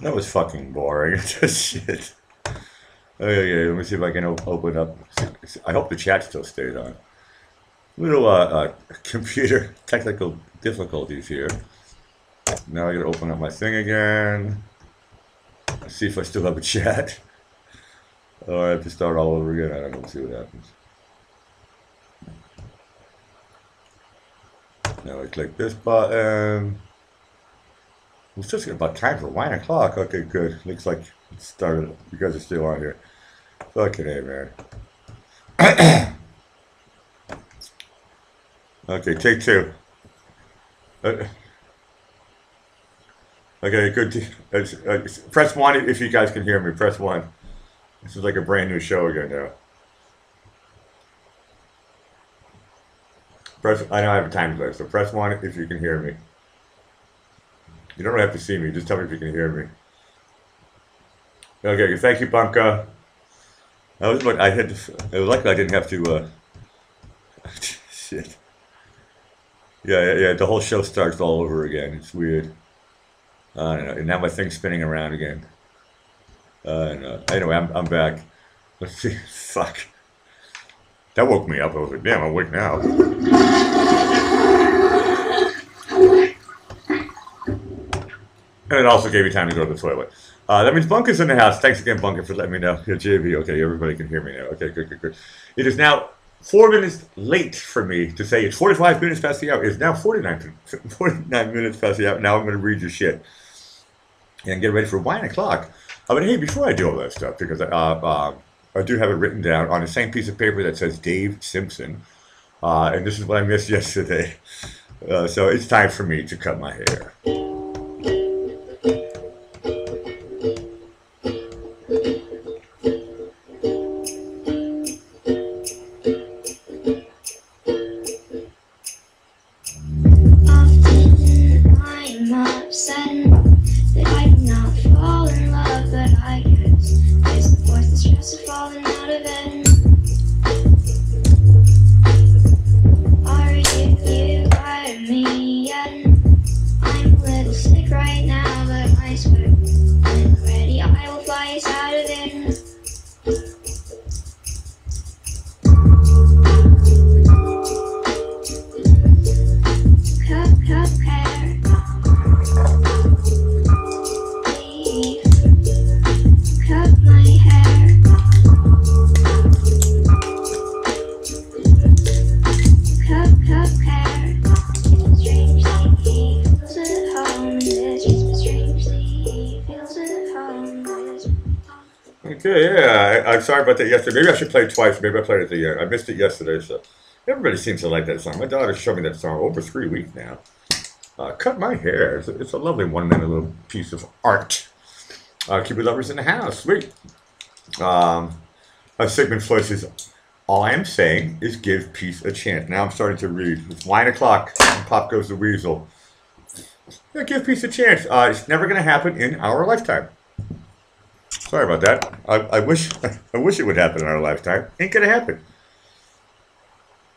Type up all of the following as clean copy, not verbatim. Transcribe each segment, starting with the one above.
That was fucking boring. Just shit. Okay, let me see if I can open up. I hope the chat still stays on. Little computer technical difficulties here. Now I gotta open up my thing again. Let's see if I still have a chat. Oh, I have to start all over again. I don't know. Let's see what happens. Now I click this button. It's just about time for 9 o'clock. Okay, good. Looks like it started. You guys are still on here. Fucking A, man. Okay, take two. Okay, good. Press 1 if you guys can hear me. Press 1. This is like a brand new show again now. I know I have a time delay, so press 1 if you can hear me. You don't have to see me. Just tell me if you can hear me. Okay, thank you, Bunka. I was like, it was lucky I didn't have to. Shit. Yeah. The whole show starts all over again. It's weird. I don't know. And now my thing's spinning around again. Anyway, I'm back. Let's see. Fuck. That woke me up. I was like, damn, I'm awake now. And it also gave me time to go to the toilet. That means Bunker's in the house. Thanks again, Bunker, for letting me know. Yeah, JV, okay, everybody can hear me now. Okay, good. It is now 4 minutes late for me to say it's 45 minutes past the hour. It's now 49 minutes past the hour. Now I'm going to read your shit and get ready for 9 o'clock. But hey, before I do all that stuff, because I do have it written down on the same piece of paper that says Dave Simpson, and this is what I missed yesterday. So it's time for me to cut my hair. I'm sorry about that yesterday. Maybe I should play it twice. Maybe I played it at the end. I missed it yesterday, so everybody seems to like that song. My daughter showed me that song over 3 weeks now. Cut my hair. It's a lovely 1 minute little piece of art. Keep it lovers in the house. Sweet. Sigmund Freud says, all I am saying is give peace a chance. Now I'm starting to read. It's 9 o'clock and pop goes the weasel. Yeah, give peace a chance. It's never going to happen in our lifetime. Sorry about that. I wish it would happen in our lifetime. Ain't gonna happen.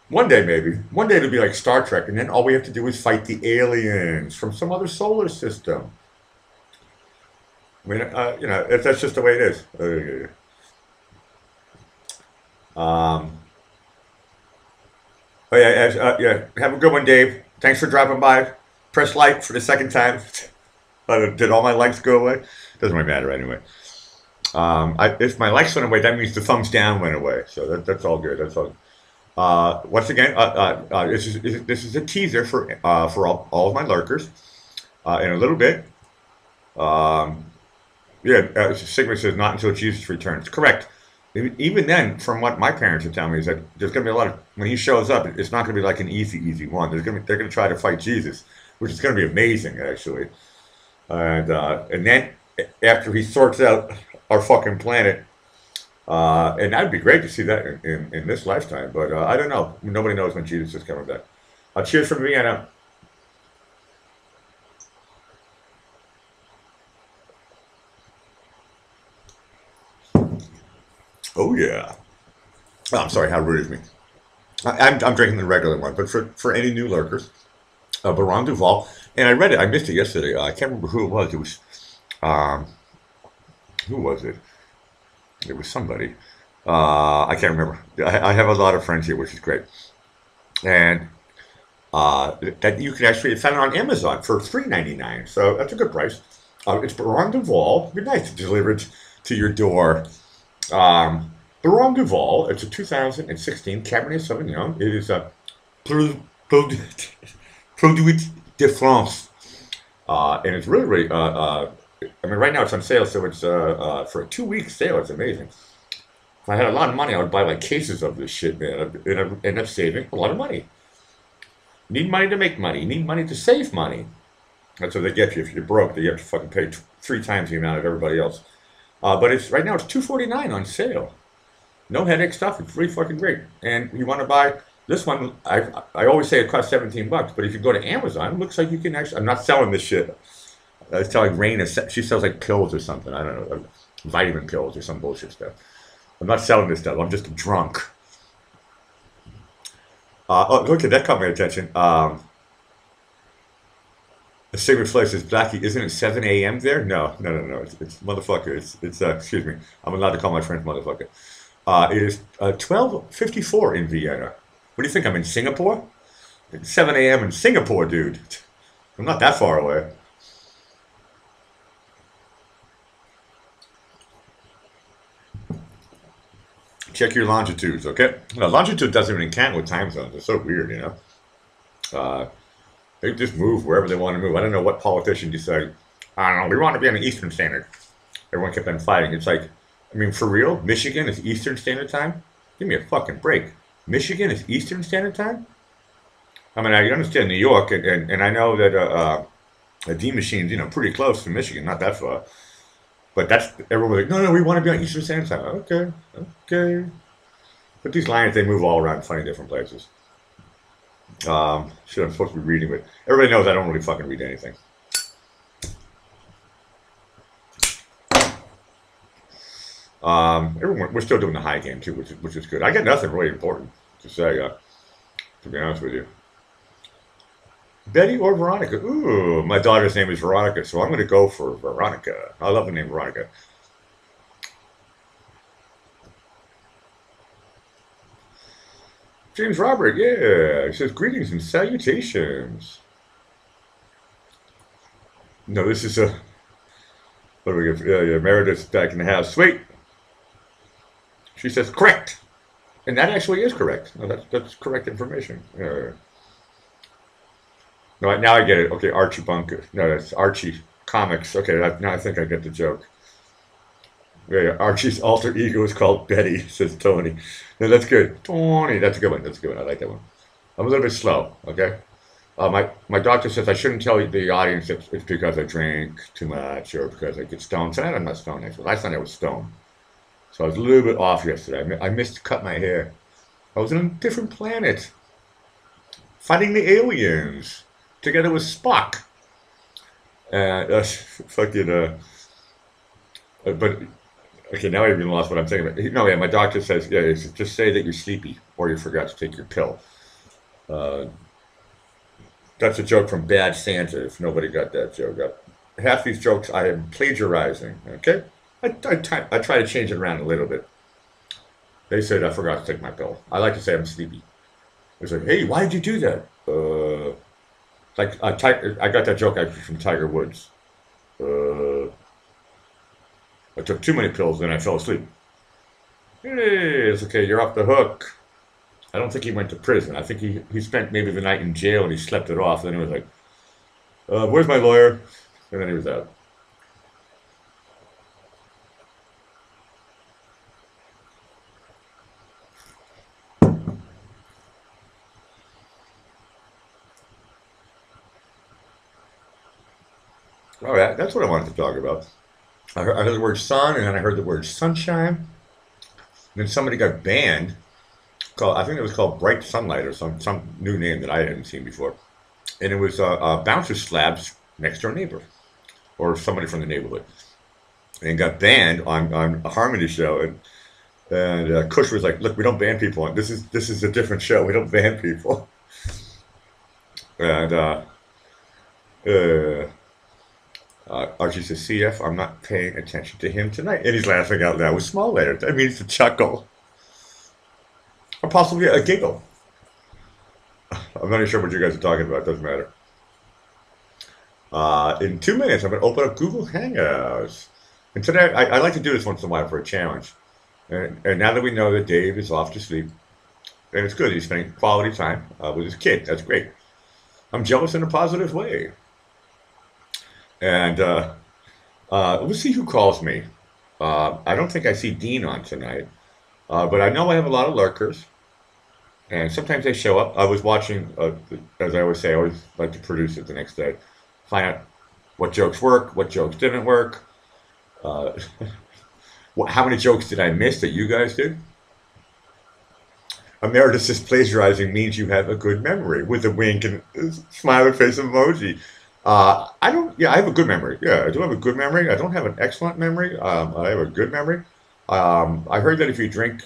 One day, maybe. One day it'll be like Star Trek, and then all we have to do is fight the aliens from some other solar system. I mean, that's just the way it is. Oh yeah. Have a good one, Dave. Thanks for dropping by. Press like for the second time. Did all my likes go away? Doesn't really matter anyway. If my likes went away, that means the thumbs down went away. So that's all good. That's all. Once again, this is a teaser for all of my lurkers. In a little bit. Sigma says not until Jesus returns. Correct. Even then, from what my parents are telling me, is that there's going to be a lot of, when he shows up, it's not going to be like an easy one. They're going to try to fight Jesus, which is going to be amazing, actually. And then after he sorts out our fucking planet, and that'd be great to see that in this lifetime, but I don't know. Nobody knows when Jesus is coming back. Cheers from Vienna. Oh yeah. Oh, I'm sorry, how rude is me. I'm drinking the regular one, but for any new lurkers, Baron Duval, and I read it, I missed it yesterday. I can't remember who it was. It was Um, who was it? It was somebody. I can't remember. I have a lot of friends here, which is great. And that you can actually find it on Amazon for $3.99. So that's a good price. It's Baron Duval. It'd be nice to deliver it to your door. Baron Duval. It's a 2016 Cabernet Sauvignon. It is a Produit de France. And it's really, really, I mean, right now it's on sale, so it's for a 2 week sale. It's amazing. If I had a lot of money, I would buy like cases of this shit, man. And I'd end up saving a lot of money. Need money to make money. Need money to save money. That's what they get you if you're broke. You have to fucking pay 3 times the amount of everybody else. But it's right now it's $2.49 on sale. No headache stuff. It's really fucking great. And you want to buy this one? I always say it costs $17, but if you go to Amazon, it looks like you can actually. I'm not selling this shit. I was telling Raina, she sells like pills or something. I don't know, vitamin pills or some bullshit stuff. I'm not selling this stuff. I'm just drunk. Oh, okay, that caught my attention. The Sigmund Flesh says, Blackie, isn't it 7 a.m. there? No. It's motherfucker. It's excuse me. I'm allowed to call my friends motherfucker. It is 12:54 in Vienna. What do you think? I'm in Singapore? It's 7 a.m. in Singapore, dude. I'm not that far away. Check your longitudes, okay? No, longitude doesn't even count with time zones. It's so weird, you know? They just move wherever they want to move. I don't know what politician decided, I don't know, we want to be on the Eastern Standard. Everyone kept on fighting. It's like, I mean, for real? Michigan is Eastern Standard Time? Give me a fucking break. Michigan is Eastern Standard Time? I mean, I understand New York, and I know that a D Machine's, you know, pretty close to Michigan, not that far. But that's, everyone was like, no, we want to be on Eastern Standard Time. Okay. But these lines, they move all around, funny different places. Shit, I'm supposed to be reading, but everybody knows I don't really fucking read anything. We're still doing the high game too, which is good. I got nothing really important to say, to be honest with you. Betty or Veronica? Ooh, my daughter's name is Veronica, so I'm going to go for Veronica. I love the name Veronica. James Robert, yeah. He says, greetings and salutations. No, this is a... What do we get? Yeah, Meredith's back in the house. Sweet. She says, correct. And that actually is correct. No, that's correct information. No, now I get it. Okay, Archie Bunker. No, that's Archie Comics. Okay, now I think I get the joke. Yeah, Archie's alter ego is called Betty, says Tony. No, that's good. Tony, that's a good one. That's a good one. I like that one. I'm a little bit slow, okay? My doctor says I shouldn't tell the audience it's because I drink too much or because I get stoned. Tonight I'm not stoned, actually. Last night I was stoned. So I was a little bit off yesterday. I missed to cut my hair. I was on a different planet. Fighting the aliens. Together with Spock. But, okay, now I even lost what I'm thinking about. No, yeah, my doctor says, yeah, just say that you're sleepy or you forgot to take your pill. That's a joke from Bad Santa, if nobody got that joke. Half these jokes I am plagiarizing, okay? I try to change it around a little bit. They said I forgot to take my pill. I like to say I'm sleepy. It's like, hey, why did you do that? I got that joke actually from Tiger Woods. I took too many pills and I fell asleep. Hey, it's okay, you're off the hook. I don't think he went to prison. I think he spent maybe the night in jail and he slept it off. Then he was like, where's my lawyer? And then he was out. All right, that's what I wanted to talk about. I heard the word sun, and then I heard the word sunshine. And then somebody got banned. I think it was called Bright Sunlight or some new name that I hadn't seen before. And it was Bouncer Slab's next door neighbor, or somebody from the neighborhood, and got banned on a Harmony show. And Kush was like, "Look, we don't ban people. This is a different show. We don't ban people." And Archie says, CF, I'm not paying attention to him tonight. And he's laughing out loud with small letters. That means a chuckle. Or possibly a giggle. I'm not even sure what you guys are talking about. It doesn't matter. In 2 minutes, I'm going to open up Google Hangouts. And today, I like to do this once in a while for a challenge. And now that we know that Dave is off to sleep, and it's good, he's spending quality time with his kid. That's great. I'm jealous in a positive way. And we'll see who calls me. I don't think I see Dean on tonight. But I know I have a lot of lurkers. And sometimes they show up. I was watching, as I always say, I always like to produce it the next day. Find out what jokes work, what jokes didn't work. How many jokes did I miss that you guys did? Emeritus is plagiarizing means you have a good memory with a wink and a smiley face emoji. I have a good memory. Yeah, I do have a good memory. I don't have an excellent memory. I have a good memory. I heard that if you drink,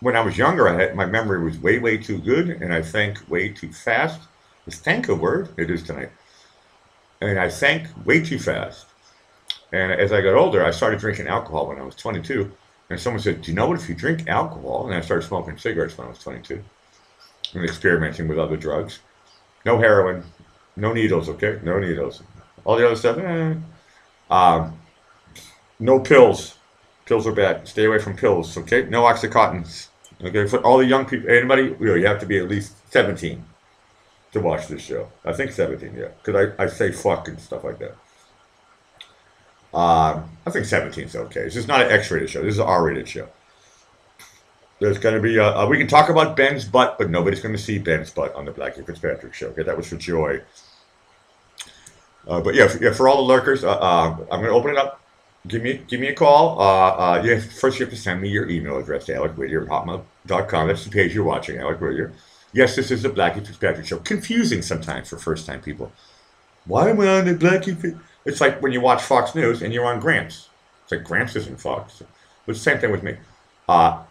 when I was younger, my memory was way, way too good, and I think way too fast. Is thank a word? It is tonight. And I think way too fast. And as I got older, I started drinking alcohol when I was 22. And someone said, do you know what, if you drink alcohol, and I started smoking cigarettes when I was 22, and experimenting with other drugs. No heroin, no needles, okay? No needles. All the other stuff, no pills. Pills are bad. Stay away from pills, okay? No Oxycontins. Okay, for all the young people, anybody, you have to be at least 17 to watch this show. I think 17, yeah. Because I say fuck and stuff like that. I think 17 is okay. This is not an X-rated show. This is an R-rated show. There's going to be we can talk about Ben's butt, but nobody's going to see Ben's butt on the Blackie Fitzpatrick show. Okay, that was for joy. But yeah, for all the lurkers, I'm going to open it up. Give me a call. First you have to send me your email address to alecwhittier@hotmail.com. That's the page you're watching, Alec Whittier. Yes, this is the Blackie Fitzpatrick show. Confusing sometimes for first-time people. Why am I on the Blackie? It's like when you watch Fox News and you're on Gramps. It's like Gramps isn't Fox. It's the same thing with me. I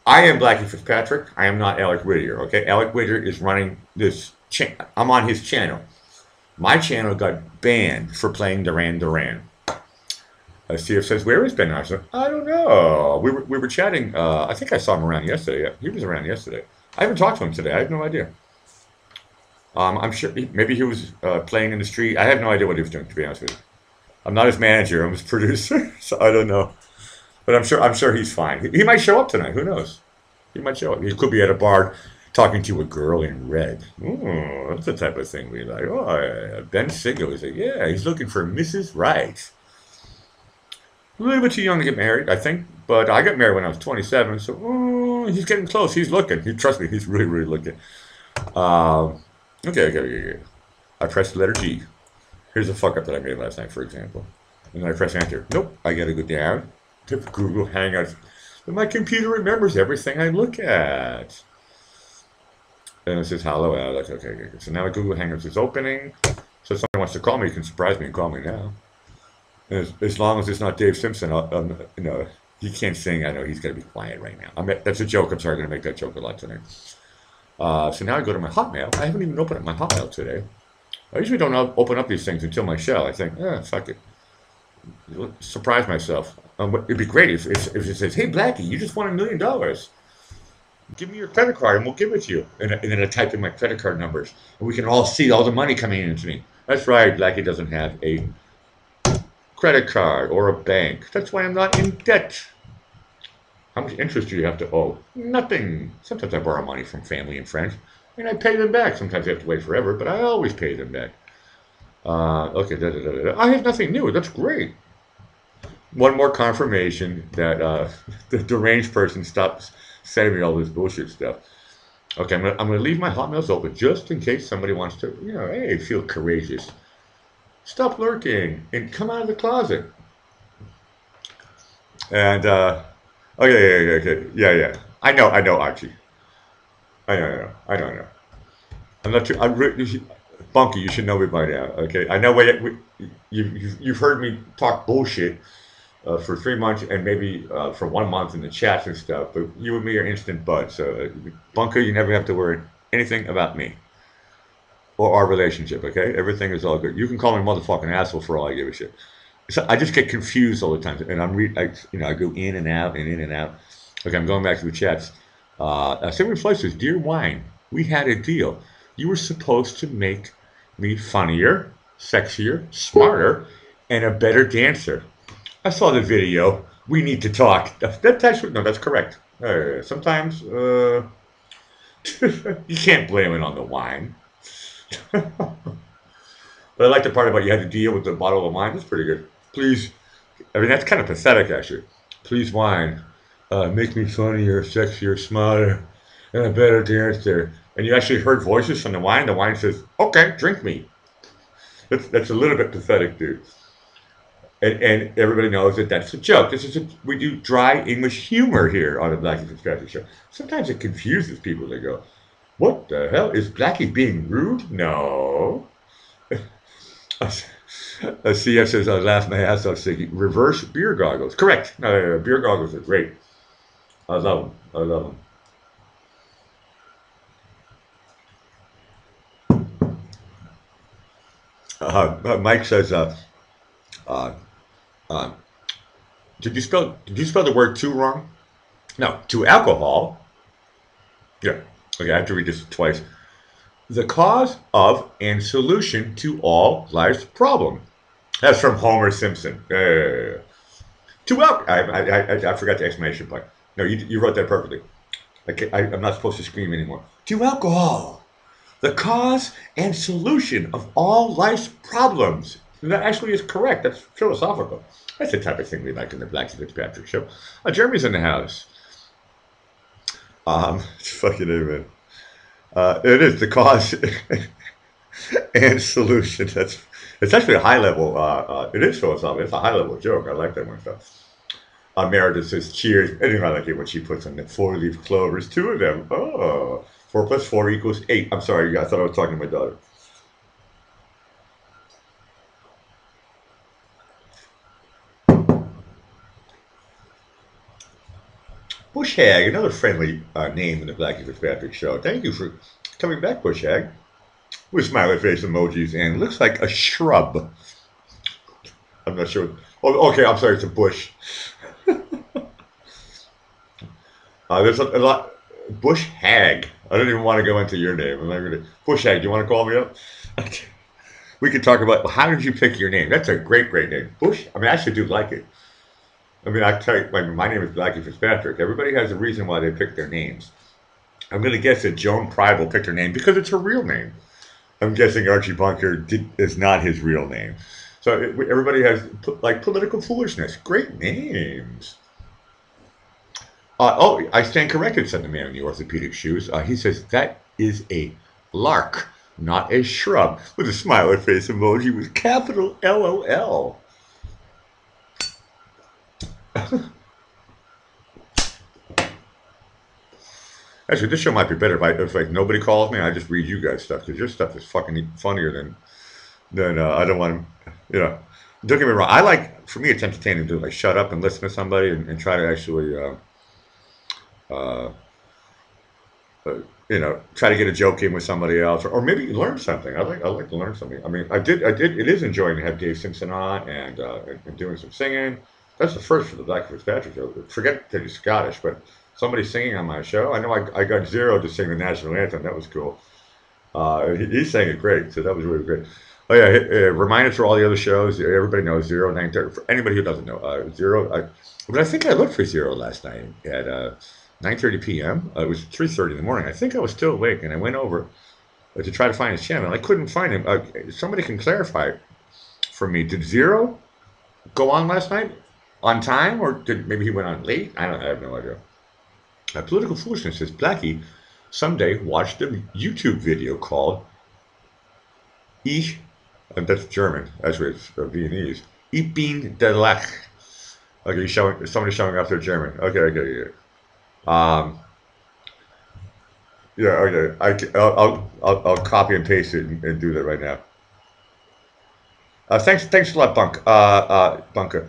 am Blackie Fitzpatrick. I am not Alec Whittier. Okay, Alec Whittier is running this. I'm on his channel. My channel got banned for playing Duran Duran. CF says, where is Ben Arson? I don't know. We were chatting. I think I saw him around yesterday. Yeah, he was around yesterday. I haven't talked to him today. I have no idea. I'm sure maybe he was playing in the street. I have no idea what he was doing, to be honest with you. I'm not his manager. I'm his producer, so I don't know. But I'm sure he's fine. He might show up tonight. Who knows? He might show up. He could be at a bar talking to a girl in red. Ooh, that's the type of thing we like. Oh, yeah. Ben Sigo is like, yeah, he's looking for Mrs. Right. A little bit too young to get married, I think. But I got married when I was 27, so he's getting close. He's looking. Trust me, he's really, really looking. Okay. I pressed the letter G. Here's a fuck up that I made last night, for example. And then I press enter. Nope, I gotta go down to Google Hangouts. But my computer remembers everything I look at. And it says, hello, Alex. Okay. So now Google Hangouts is opening. So if someone wants to call me, you can surprise me and call me now. And as long as it's not Dave Simpson, he can't sing. I know he's got to be quiet right now. That's a joke. I'm sorry, I'm going to make that joke a lot tonight. So now I go to my Hotmail. I haven't even opened up my Hotmail today. I usually don't open up these things until my show. I think, fuck it. Surprise myself. It'd be great if it says, hey, Blackie, you just won $1 million. Give me your credit card and we'll give it to you. And then I type in my credit card numbers. And we can all see all the money coming into me. That's right, Blackie doesn't have a credit card or a bank. That's why I'm not in debt. How much interest do you have to owe? Nothing. Sometimes I borrow money from family and friends, and I pay them back. Sometimes I have to wait forever, but I always pay them back. Okay, I have nothing new. That's great. One more confirmation that the deranged person stops sending me all this bullshit stuff. Okay, I'm gonna leave my Hotmails open just in case somebody wants to, hey, feel courageous. Stop lurking and come out of the closet. And okay. Yeah. I know, Archie. I know. I'm not too. Bunky, you should know me by now. Okay, I know you've heard me talk bullshit for 3 months and maybe for 1 month in the chats and stuff. But you and me are instant buds. So Bunker, you never have to worry anything about me. or our relationship, okay? Everything is all good. You can call me motherfucking asshole for all I give a shit. So I just get confused all the time, and I go in and out and in and out. Okay, I'm going back to the chats. Samuel Flesh says, "Dear Wine, we had a deal. You were supposed to make me funnier, sexier, smarter, and a better dancer. I saw the video. We need to talk." That's actually no, that's correct. Sometimes you can't blame it on the wine. But I like the part about you had to deal with the bottle of wine. That's pretty good. Please, I mean, that's kind of pathetic, actually. Please, wine, make me funnier, sexier, smarter, and a better dancer. And you actually heard voices from the wine. The wine says, "Okay, drink me." That's a little bit pathetic, dude. And everybody knows that that's a joke. We do dry English humor here on the Blackie Fitzpatrick show. Sometimes it confuses people. They go, "What the hell? Is Blackie being rude?" No. CF says, "I laughed my ass off thinking reverse beer goggles." Correct. No, beer goggles are great. I love them. I love them. Mike says, uh, uh, did you spell the word "to" wrong? No, to alcohol. Yeah. Okay, I have to read this twice. The cause of and solution to all life's problem. That's from Homer Simpson. To alcohol. I forgot the exclamation point. No, you wrote that perfectly. I'm not supposed to scream anymore. To alcohol, the cause and solution of all life's problems. And that actually is correct. That's philosophical. That's the type of thing we like in the Blackie Fitzpatrick show. Jeremy's in the house. It's fucking it, man. It is the cause and solution. It's actually a high level. It is philosophical. It's a high level joke. I like that one stuff. Meredith says, "Cheers." Anyway, I like it when she puts in the 4-leaf clovers. 2 of them. Oh, 4 plus 4 equals 8. I'm sorry, I thought I was talking to my daughter. Bush Hag, another friendly name in the Blackie Fitzpatrick show. Thank you for coming back, Bush Hag. With smiley face emojis and looks like a shrub. I'm not sure. Oh, okay, I'm sorry, it's a bush. There's a lot. Bush Hag. I don't even want to go into your name. I'm not gonna. Bush Hag, do you want to call me up? We could talk about how did you pick your name? That's a great, great name. Bush. I mean, I actually do like it. I mean, I tell you, my name is Blackie Fitzpatrick. Everybody has a reason why they pick their names. I'm going to guess that Joan Pryble picked her name because it's her real name. I'm guessing Archie Bunker is not his real name. So everybody has like political foolishness. Great names. I stand corrected, said the man in the orthopedic shoes. He says that is a lark, not a shrub, with a smiley face emoji with capital LOL. Actually, this show might be better if like nobody calls me. I just read you guys stuff because your stuff is fucking funnier than I don't want to. Don't get me wrong. For me, it's entertaining to like shut up and listen to somebody and try to actually uh, try to get a joke in with somebody else, or maybe learn something. I like to learn something. I mean, I did. It is enjoying to have Dave Simpson on and doing some singing. That's the first for the Blackie Fitzpatrick show. Forget that he's Scottish, but somebody singing on my show. I know I got Zero to sing the national anthem. That was cool. He sang it great, so that was really great. Oh yeah, reminders for all the other shows. Everybody knows Zero 9:30. For anybody who doesn't know, Zero. But I think I looked for Zero last night at 9:30 p.m. It was 3:30 in the morning. I think I was still awake, and I went over to try to find his channel. I couldn't find him. Somebody can clarify for me. Did Zero go on last night on time, or did maybe he went on late? I have no idea. Political Foolishness says, Blackie someday watched a YouTube video called Ich, and that's German, actually it's Viennese, Ich bin der Lach. Okay, somebody showing off their German. Okay. Yeah, okay. I'll copy and paste it and do that right now. Thanks a lot, Bunker.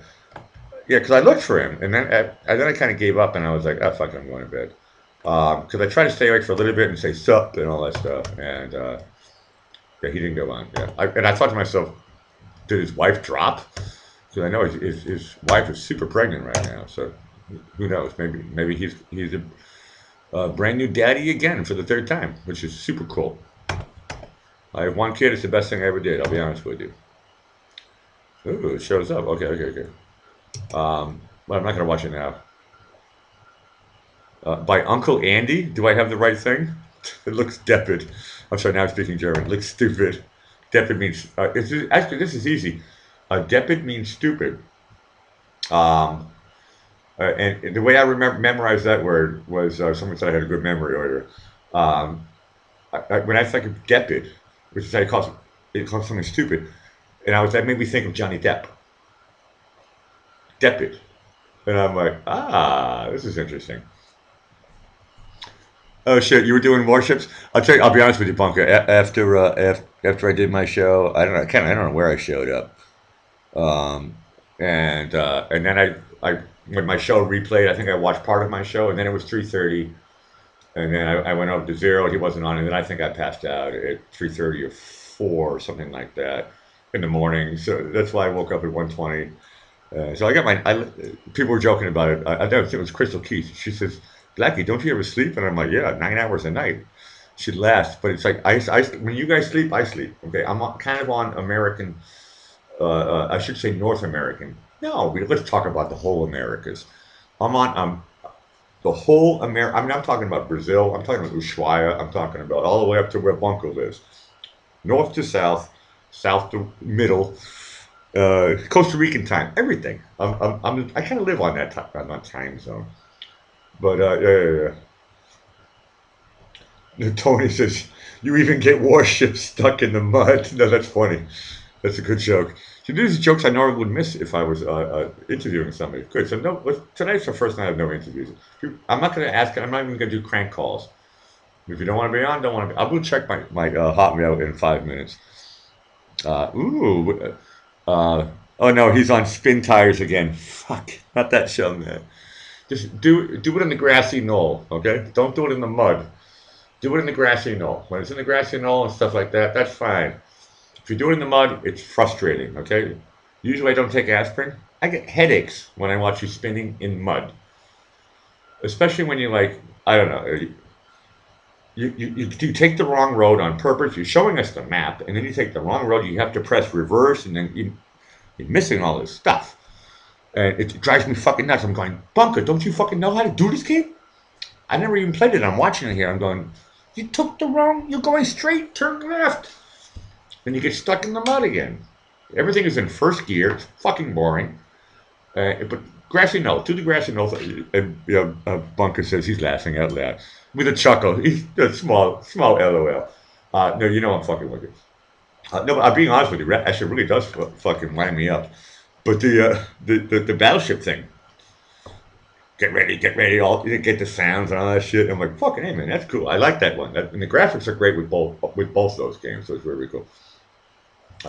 Yeah, because I looked for him, and then I kind of gave up, and I was like, fuck it, I'm going to bed. Because I tried to stay awake for a little bit and say sup and all that stuff, and Yeah, he didn't go on. Yeah, and I thought to myself, did his wife drop? Because I know his wife is super pregnant right now. So who knows? Maybe he's a brand new daddy again for the third time, which is super cool. I have one kid. It's the best thing I ever did. I'll be honest with you. Ooh, it shows up. Okay, okay, okay. Well, I'm not gonna watch it now. By Uncle Andy. Do I have the right thing? It looks depid. I'm sorry. Now I'm speaking German. It looks stupid. Depid means. Actually, this is easy. Depid means stupid. Um, and the way I remember memorized that word was someone said I had a good memory earlier. Um, when I think of depid, which is how it calls something stupid, and that made me think of Johnny Depp. Depid, and I'm like, this is interesting. Oh shit, you were doing warships. I'll be honest with you, Bunker. After I did my show, I don't know. I don't know where I showed up. Um, and then I when my show replayed, I think I watched part of my show, and then it was 3:30. And then I went over to zero. He wasn't on, and then I think I passed out at 3:30 or 4 or something like that in the morning. So that's why I woke up at 1:20. So I got people were joking about it. I don't think it was Crystal Keith. She says, "Blackie, don't you ever sleep?" And I'm like, "Yeah, 9 hours a night." She laughs, but it's like when you guys sleep, I sleep. Okay, kind of on American. I should say North American. No, let's talk about the whole Americas. I'm on the whole America. I mean, I'm talking about Brazil. I'm talking about Ushuaia. I'm talking about all the way up to where Bunko lives, north to south, south to middle, Costa Rican time, everything. I kind of live on that time zone. But yeah. Tony says you even get warships stuck in the mud. No, that's funny. That's a good joke. See, these are jokes I normally would miss if I was interviewing somebody. Good. So no, tonight's the first night of no interviews. I'm not going to ask. I'm not even going to do crank calls. If you don't want to be on, don't want to be. I'll go check my Hotmail in 5 minutes. Ooh. Oh no, he's on spin tires again. Fuck, not that show, man. Just do it in the grassy knoll, okay? Don't do it in the mud. Do it in the grassy knoll. When it's in the grassy knoll and stuff like that, that's fine. If you do it in the mud, it's frustrating, okay? Usually I don't take aspirin. I get headaches when I watch you spinning in mud. Especially when you like, I don't know, you take the wrong road on purpose. You're showing us the map, and then you take the wrong road. You have to press reverse, and then you're missing all this stuff. And it drives me fucking nuts. I'm going, Bunker, don't you fucking know how to do this game? I never even played it. I'm watching it here. I'm going, you're going straight, turn left. Then you get stuck in the mud again. Everything is in first gear. It's fucking boring. But grassy knoll, to the grassy knoll. And Bunker says he's laughing out loud with a chuckle. He's a small LOL. No, you know I'm fucking with you. No, but I'm being honest with you. Actually, it really does fucking wind me up. But the battleship thing. Get ready. All you get the sounds and all that shit. I'm like, fucking hey man, that's cool. I like that one. And the graphics are great with both those games. So it's really cool.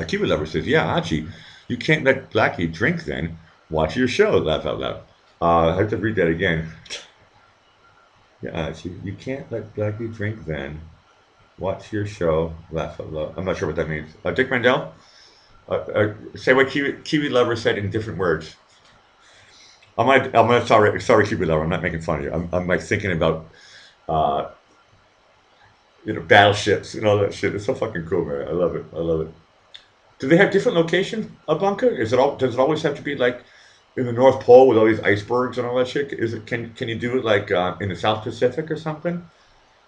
Kiwi Lover says, yeah, Archie, you can't let Blackie drink then. Watch your show. Laugh out loud. I have to read that again. Yeah, Archie, you can't let Blackie drink then. Watch your show. Laugh out loud. I'm not sure what that means. Dick Mandel, say what Kiwi Lover said in different words. Sorry, Kiwi Lover. I'm not making fun of you. I'm like thinking about, uh, battleships and all that shit. It's so fucking cool, man. I love it. I love it. Do they have different locations, a bunker? Does it always have to be like in the North Pole with all these icebergs and all that shit? Can you do it like in the South Pacific or something?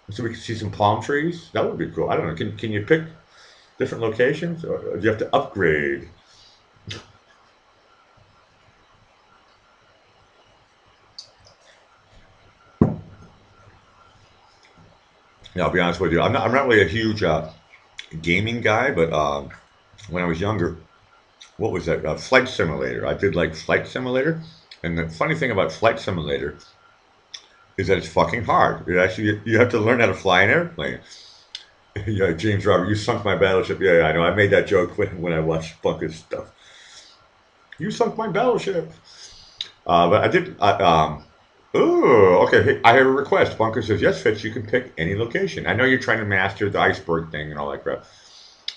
So we can see some palm trees? That would be cool. I don't know. Can you pick different locations or do you have to upgrade? Yeah, I'll be honest with you. I'm not really a huge gaming guy, but when I was younger, what was that? Flight Simulator. I did like Flight Simulator. And the funny thing about Flight Simulator is that it's fucking hard. You have to learn how to fly an airplane. Yeah, James Robert, you sunk my battleship. Yeah, I know. I made that joke when I watched Bunker's stuff. You sunk my battleship. But I did. Oh, okay. Hey, I have a request. Bunker says, yes, Fitz, you can pick any location. I know you're trying to master the iceberg thing and all that crap.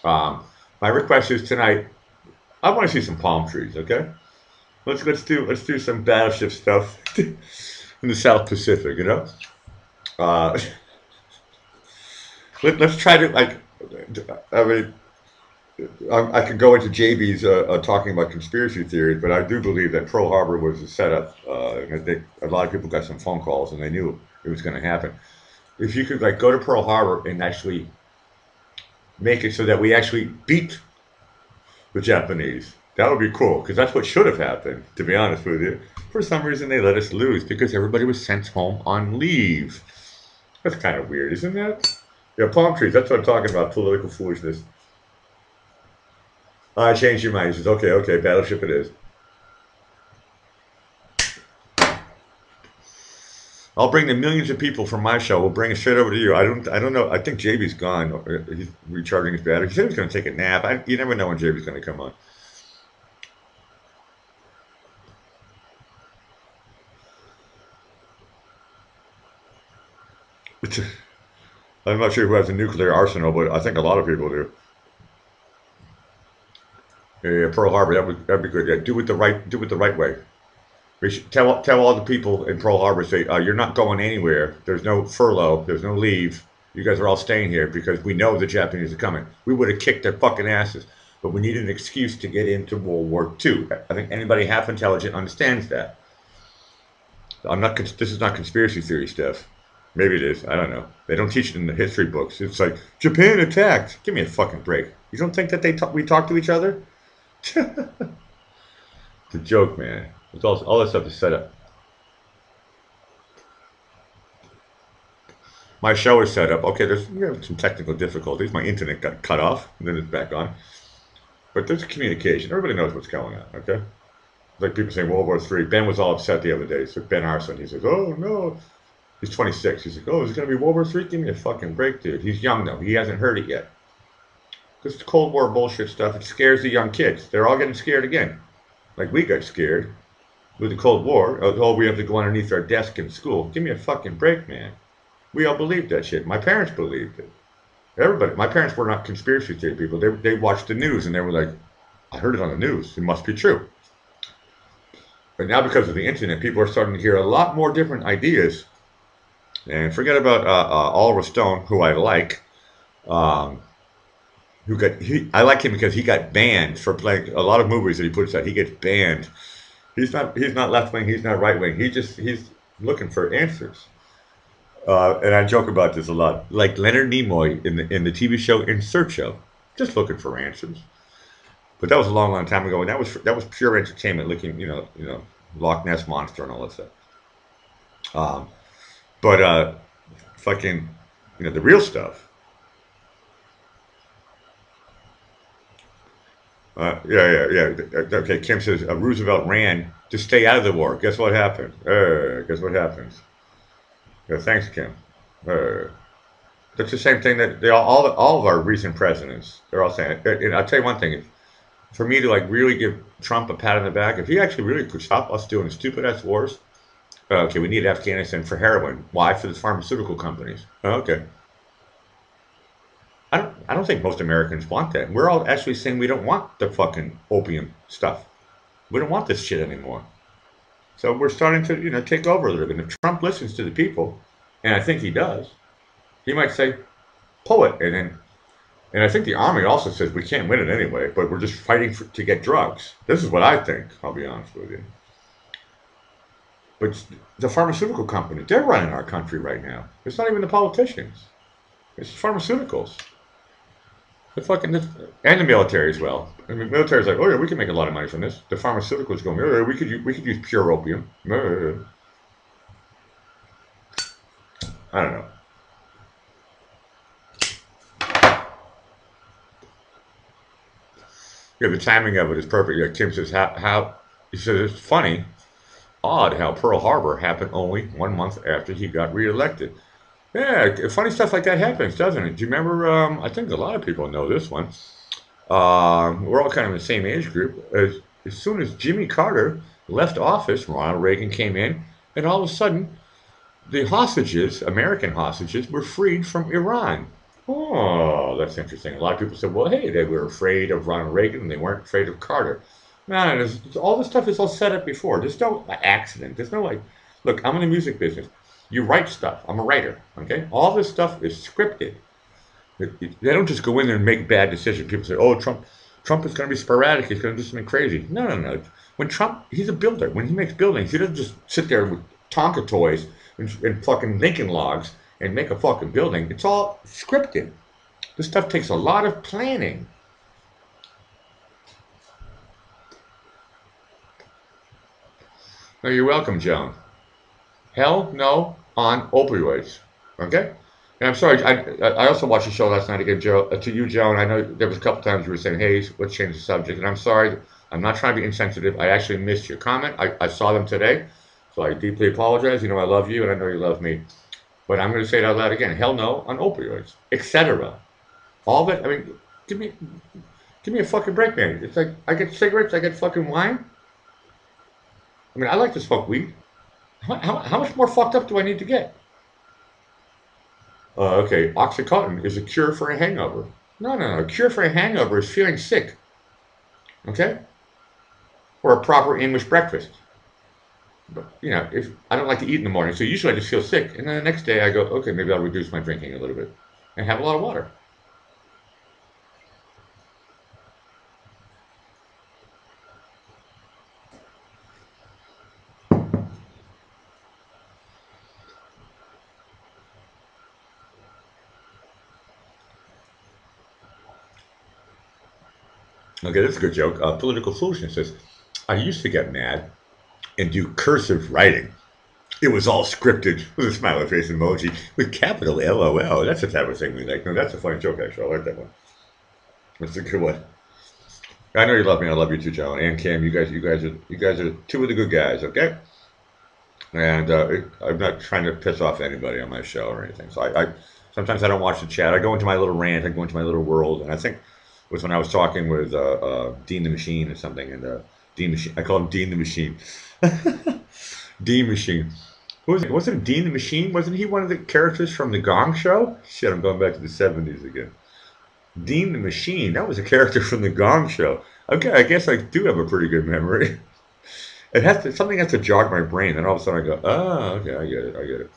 My request is tonight. I want to see some palm trees. Okay, let's do some battleship stuff in the South Pacific. Uh, let's try to like. I mean, I could go into JB's talking about conspiracy theories, but I do believe that Pearl Harbor was a setup. And I think a lot of people got some phone calls and they knew it was going to happen. If you could like go to Pearl Harbor and actually make it so that we actually beat the Japanese, that would be cool because that's what should have happened. To be honest with you, for some reason they let us lose because everybody was sent home on leave. That's kind of weird, isn't that? Yeah, palm trees. That's what I'm talking about. Political foolishness. I changed your mind. He says, okay, okay, battleship it is. I'll bring the millions of people from my show. We'll bring it straight over to you. I don't know. I think JB's gone. He's recharging his battery. He said he was going to take a nap. You never know when JB's going to come on. I'm not sure who has a nuclear arsenal, but I think a lot of people do. Yeah, Pearl Harbor, that'd be good. Yeah, do it the right way. We should tell all the people in Pearl Harbor, say, you're not going anywhere. There's no furlough. There's no leave. You guys are all staying here because we know the Japanese are coming. We would have kicked their fucking asses, but we need an excuse to get into World War II. I think anybody half intelligent understands that. I'm not. This is not conspiracy theory stuff. Maybe it is. I don't know. They don't teach it in the history books. It's like Japan attacked. Give me a fucking break. You don't think that we talk to each other? It's a joke, man. It's all that stuff is set up. My show is set up. Okay, there's some technical difficulties. My internet got cut off, and then it's back on. But there's communication. Everybody knows what's going on. Okay, like people saying World War III. Ben was all upset the other day. So Ben Arson, he says, "Oh no." He's 26. He's like, "Oh, is it gonna be World War III? Give me a fucking break, dude." He's young though. He hasn't heard it yet. This Cold War bullshit stuff. It scares the young kids. They're all getting scared again. Like we got scared with the Cold War. Oh, we have to go underneath our desk in school. Give me a fucking break, man. We all believed that shit. My parents believed it. Everybody. My parents were not conspiracy theory people. They watched the news and they were like, I heard it on the news. It must be true. But now because of the internet, people are starting to hear a lot more different ideas. And forget about Oliver Stone, who I like. Um, I like him because he got banned for playing a lot of movies that he puts out. He gets banned. He's not left wing. He's not right wing. He's looking for answers. And I joke about this a lot, like Leonard Nimoy in the TV show In Search of, just looking for answers. But that was a long, long time ago, and that was pure entertainment, looking, Loch Ness monster and all that stuff. Um, but fucking, the real stuff. Yeah, yeah, yeah. Okay, Kim says Roosevelt ran to stay out of the war. Guess what happened? Guess what happens? Yeah, thanks, Kim. Uh, that's the same thing that all of our recent presidents. They're all saying. And I'll tell you one thing. For me to like really give Trump a pat on the back, if he actually really could stop us doing stupid ass wars, okay, we need Afghanistan for heroin. Why? For the pharmaceutical companies. Okay. I don't think most Americans want that. We're all actually saying we don't want the fucking opium stuff. We don't want this shit anymore. So we're starting to, take over a little bit. If Trump listens to the people, and I think he does, he might say, pull it. And I think the army also says we can't win it anyway, but we're just fighting to get drugs. This is what I think, I'll be honest with you. But the pharmaceutical company, they're running our country right now. It's not even the politicians. It's pharmaceuticals. And the military as well. I mean, the military's like, oh yeah, we can make a lot of money from this. The pharmaceuticals going, oh, yeah, we could use pure opium. I don't know. Yeah, the timing of it is perfect. Yeah, Kim says how he says it's funny, odd how Pearl Harbor happened only 1 month after he got reelected. Yeah, funny stuff like that happens, doesn't it? Do you remember? I think a lot of people know this one. We're all kind of in the same age group. As soon as Jimmy Carter left office, Ronald Reagan came in, and all of a sudden, the hostages, American hostages, were freed from Iran. Oh, that's interesting. A lot of people said, well, hey, they were afraid of Ronald Reagan and they weren't afraid of Carter. Man, all this stuff is all set up before. There's no accident. There's no like, look, I'm in the music business. You write stuff. I'm a writer. Okay, all this stuff is scripted. They don't just go in there and make bad decisions. People say, "Oh, Trump is going to be sporadic. He's going to do something crazy." No, no, no. When Trump, he's a builder. When he makes buildings, he doesn't just sit there with Tonka toys and fucking Lincoln logs and make a fucking building. It's all scripted. This stuff takes a lot of planning. No, you're welcome, Joan. Hell no on opioids. Okay? And I'm sorry, I also watched the show last night again, Joe. To you, Joan, I know there was a couple times you were saying, hey, let's change the subject. And I'm sorry, I'm not trying to be insensitive. I actually missed your comment. I saw them today, so I deeply apologize. You know I love you, and I know you love me. But I'm going to say it out loud again. Hell no on opioids, etc. All that, I mean, give me a fucking break, man. It's like, I get cigarettes, I get fucking wine. I mean, I like to smoke weed. How much more fucked up do I need to get? Okay, Oxycontin is a cure for a hangover. No, no, no. A cure for a hangover is feeling sick. Okay? Or a proper English breakfast. But, you know, if I don't like to eat in the morning, so usually I just feel sick. And then the next day I go, okay, maybe I'll reduce my drinking a little bit and have a lot of water. Okay, that's a good joke. Political Foolishness says, I used to get mad and do cursive writing. It was all scripted with a smiley face emoji with capital LOL. That's the type of thing we like. No, that's a funny joke, actually. I like that one. That's a good one. I know you love me. I love you too, John and Cam. You guys are two of the good guys. Okay. And I'm not trying to piss off anybody on my show or anything. So I sometimes I don't watch the chat. I go into my little rant. I go into my little world, and I think it was when I was talking with Dean the Machine or something, and Dean Machine. I call him Dean the Machine. Dean Machine. Who was it? Wasn't it Dean the Machine? Wasn't he one of the characters from the Gong Show? Shit, I'm going back to the '70s again. Dean the Machine. That was a character from the Gong Show. Okay, I guess I do have a pretty good memory. Something has to jog my brain, and all of a sudden I go, oh, okay, I get it, I get it.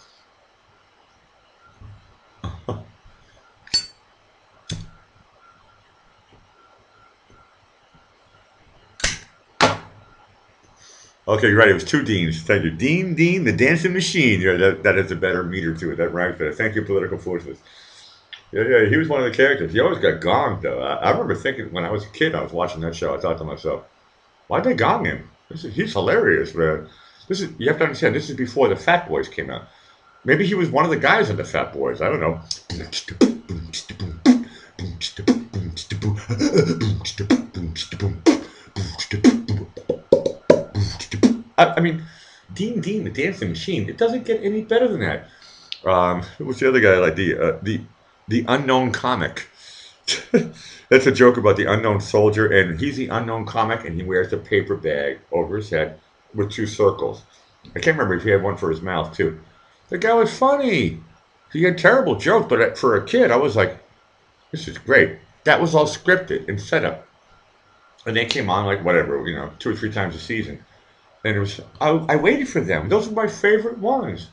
Okay, you're right. It was two Deans. Thank you, Dean, the dancing machine. Yeah, that has a better meter to it. That rhymes better. Thank you, Political Forces. Yeah, yeah, he was one of the characters. He always got gonged though. I remember thinking when I was a kid, I was watching that show. I thought to myself, why'd they gong him? He's hilarious, man. You have to understand. This is before the Fat Boys came out. Maybe he was one of the guys in the Fat Boys. I don't know. I mean, Dean, the dancing machine. It doesn't get any better than that. What's the other guy like? The unknown comic. That's a joke about the unknown soldier, and he's the unknown comic, and he wears a paper bag over his head with two circles. I can't remember if he had one for his mouth too. The guy was funny. He had terrible jokes, but for a kid, I was like, "This is great." That was all scripted and set up, and they came on like whatever, 2 or 3 times a season, and it was I waited for them. Those were my favorite ones.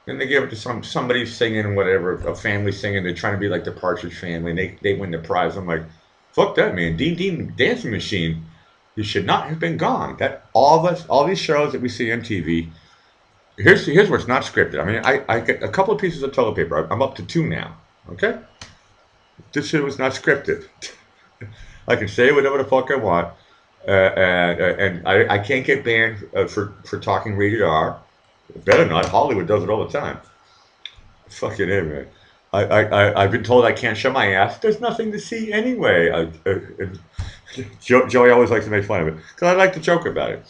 Then they give it to somebody singing whatever, a family singing. They're trying to be like the Partridge Family, and they win the prize. I'm like, fuck that, man. Dean Dancing Machine. He should not have been gone. That all these shows that we see on TV. Here's where it's not scripted. I mean, I get a couple of pieces of toilet paper. I'm up to 2 now. Okay, this shit was not scripted. I can say whatever the fuck I want, and I can't get banned for talking rated R. Better not. Hollywood does it all the time. Fucking A, man. I've been told I can't show my ass. There's nothing to see anyway. Joey always likes to make fun of it because I like to joke about it.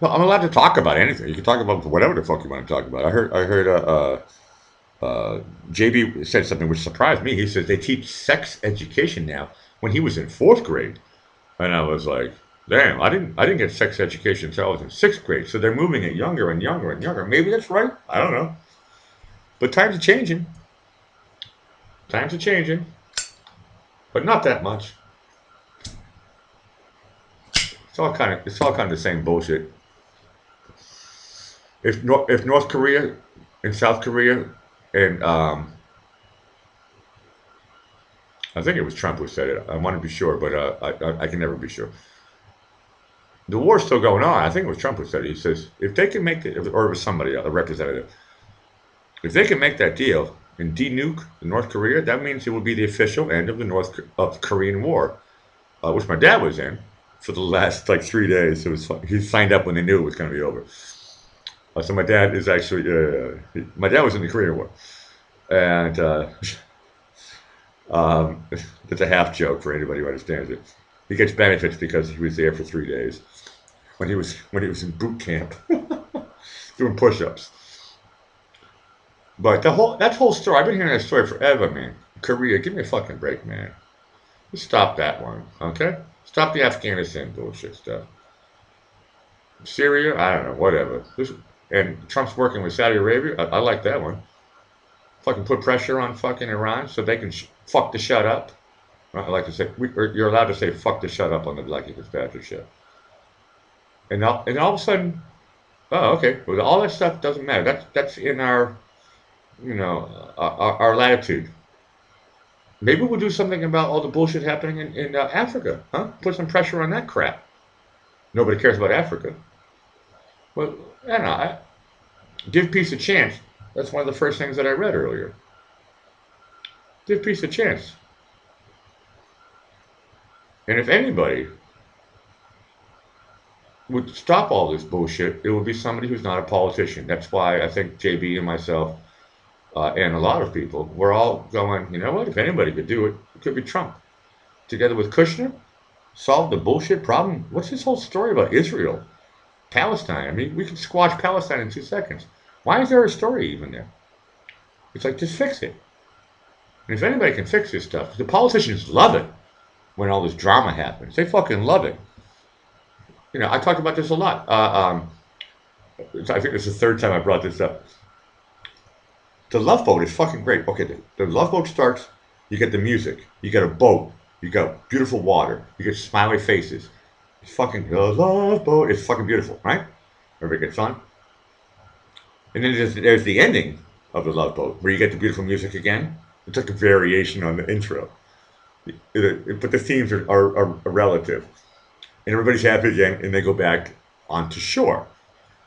Well, I'm allowed to talk about anything. You can talk about whatever the fuck you want to talk about. I heard JB said something which surprised me. He says they teach sex education now when he was in 4th grade, and I was like, damn, I didn't get sex education until I was in 6th grade. So they're moving it younger and younger and younger. Maybe that's right. I don't know. But times are changing. Times are changing, but not that much. It's all kind of the same bullshit. If North Korea and South Korea and I think it was Trump who said it. I want to be sure, but I can never be sure. The war's still going on. I think it was Trump who said it. He says if they can make it, or it was somebody, a representative, if they can make that deal and de-nuke North Korea, that means it will be the official end of the Korean War, which my dad was in for the last like 3 days. It was fun. He signed up when they knew it was going to be over. So my dad is actually my dad was in the Korean War, and it's a half joke for anybody who understands it. He gets benefits because he was there for 3 days when he was in boot camp doing push-ups. But that whole story, I've been hearing that story forever, man. Korea, give me a fucking break, man. Just stop that one, okay? Stop the Afghanistan bullshit stuff. Syria, I don't know, whatever. And Trump's working with Saudi Arabia. I like that one. Fucking put pressure on fucking Iran so they can fuck the shut up. I like to say, you're allowed to say fuck the shut up on the Blackie Fitzpatrick show. And all of a sudden, oh, okay, well, all that stuff doesn't matter. That's in our, our latitude. Maybe we'll do something about all the bullshit happening in Africa, huh? Put some pressure on that crap. Nobody cares about Africa. Well, I don't know. Give peace a chance. That's one of the first things that I read earlier. Give peace a chance. And if anybody would stop all this bullshit, it would be somebody who's not a politician. That's why I think JB and myself and a lot of people, we're all going, you know what, if anybody could do it, it could be Trump. Together with Kushner, solve the bullshit problem. What's this whole story about Israel? Palestine. I mean, we could squash Palestine in 2 seconds. Why is there a story even there? It's like, just fix it. And if anybody can fix this stuff, the politicians love it when all this drama happens. They fucking love it. I talked about this a lot. I think it's the third time I brought this up. The Love Boat is fucking great. Okay, the Love Boat starts, you get the music, you get a boat, you got beautiful water, you get smiley faces. It's fucking, the Love Boat, it's fucking beautiful, right? Everybody gets on. And then there's the ending of the Love Boat, where you get the beautiful music again. It's like a variation on the intro. But the themes are relative. And everybody's happy again, and they go back onto shore.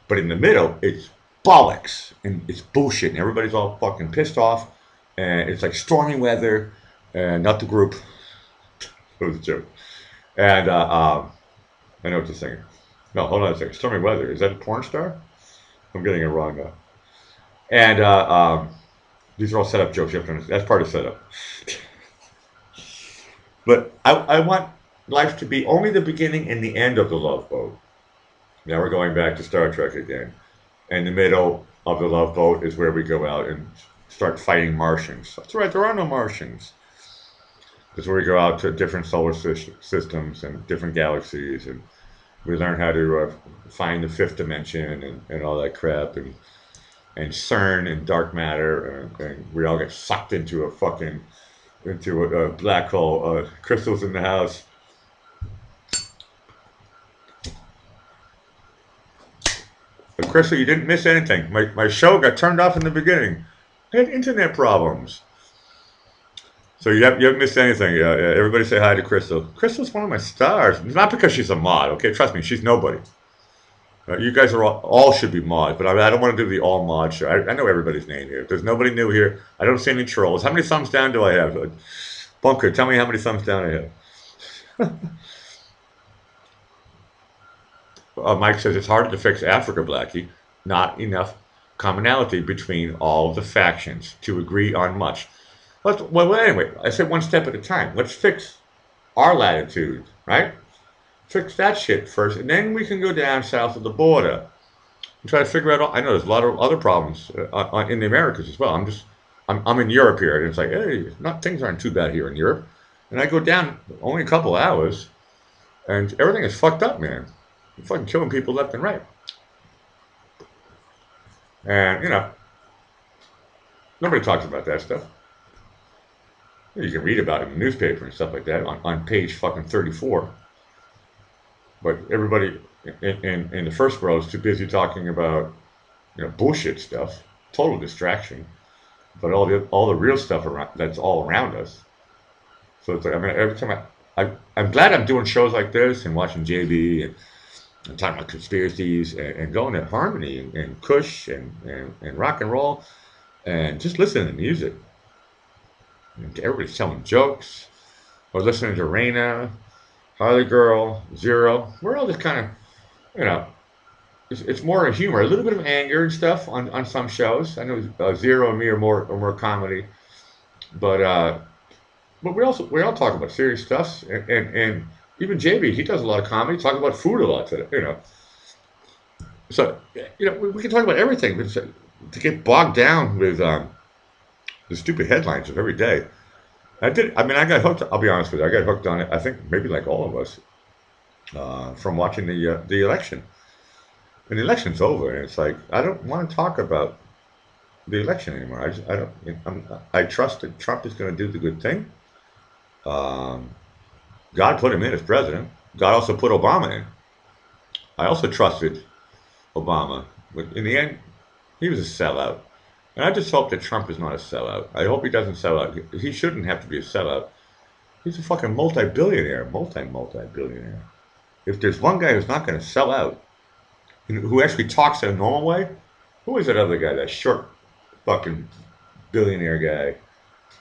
But in the middle, it's bollocks, and it's bullshit, and everybody's all fucking pissed off, and it's like stormy weather, and not the group. It was a joke. And I know what you're saying. No, hold on a second. Stormy weather, is that a porn star? I'm getting it wrong now. And these are all set up jokes. You have to understand. That's part of setup. But I want life to be only the beginning and the end of the Love Boat. Now we're going back to Star Trek again. And the middle of the Love Boat is where we go out and start fighting Martians. That's right, there are no Martians. It's where we go out to different solar systems and different galaxies, and we learn how to find the fifth dimension and all that crap, and CERN and dark matter, and we all get sucked into a black hole. Crystal's in the house. But Crystal, you didn't miss anything. My show got turned off in the beginning. I had internet problems. So you haven't missed anything. Everybody say hi to Crystal. Crystal's one of my stars. It's not because she's a mod, okay? Trust me, she's nobody. You guys are all should be mods, but I don't want to do the all mod show. I know everybody's name here. There's nobody new here. I don't see any trolls. How many thumbs down do I have? Bunker, tell me how many thumbs down I have. Mike says it's hard to fix Africa, Blackie. Not enough commonality between all the factions to agree on much. Well, anyway, I said one step at a time. Let's fix our latitude, right? Fix that shit first, and then we can go down south of the border and try to figure out. I know there's a lot of other problems in the Americas as well. I'm in Europe here, and it's like, hey, things aren't too bad here in Europe. And I go down only a couple hours, and everything is fucked up, man. You're fucking killing people left and right. And nobody talks about that stuff. You can read about it in the newspaper and stuff like that on page fucking 34. But everybody in the first row is too busy talking about bullshit stuff, total distraction. But all the real stuff around that's all around us. So it's like, I mean, every time I'm glad I'm doing shows like this and watching JB and talking about conspiracies and going to Harmony and Kush and rock and roll and just listening to music. And everybody's telling jokes or listening to Raina, Harley Girl, Zero. We're all just kind of, you know, it's more humor, a little bit of anger and stuff on some shows. I know Zero and me are more comedy, but we all talk about serious stuff, and even JB, he does a lot of comedy, talk about food a lot today. So we can talk about everything, but to get bogged down with the stupid headlines of every day. I got hooked. I'll be honest with you, I got hooked on it. I think maybe like all of us from watching the election. And the election's over, and it's like I don't want to talk about the election anymore. I don't. I trust that Trump is going to do the good thing. Um, God put him in as president. God also put Obama in. I also trusted Obama, but in the end, he was a sellout. And I just hope that Trump is not a sellout. I hope he doesn't sell out. He shouldn't have to be a sellout. He's a fucking multi-billionaire, multi-billionaire. If there's one guy who's not going to sell out, who actually talks in a normal way, who is that other guy? That short fucking billionaire guy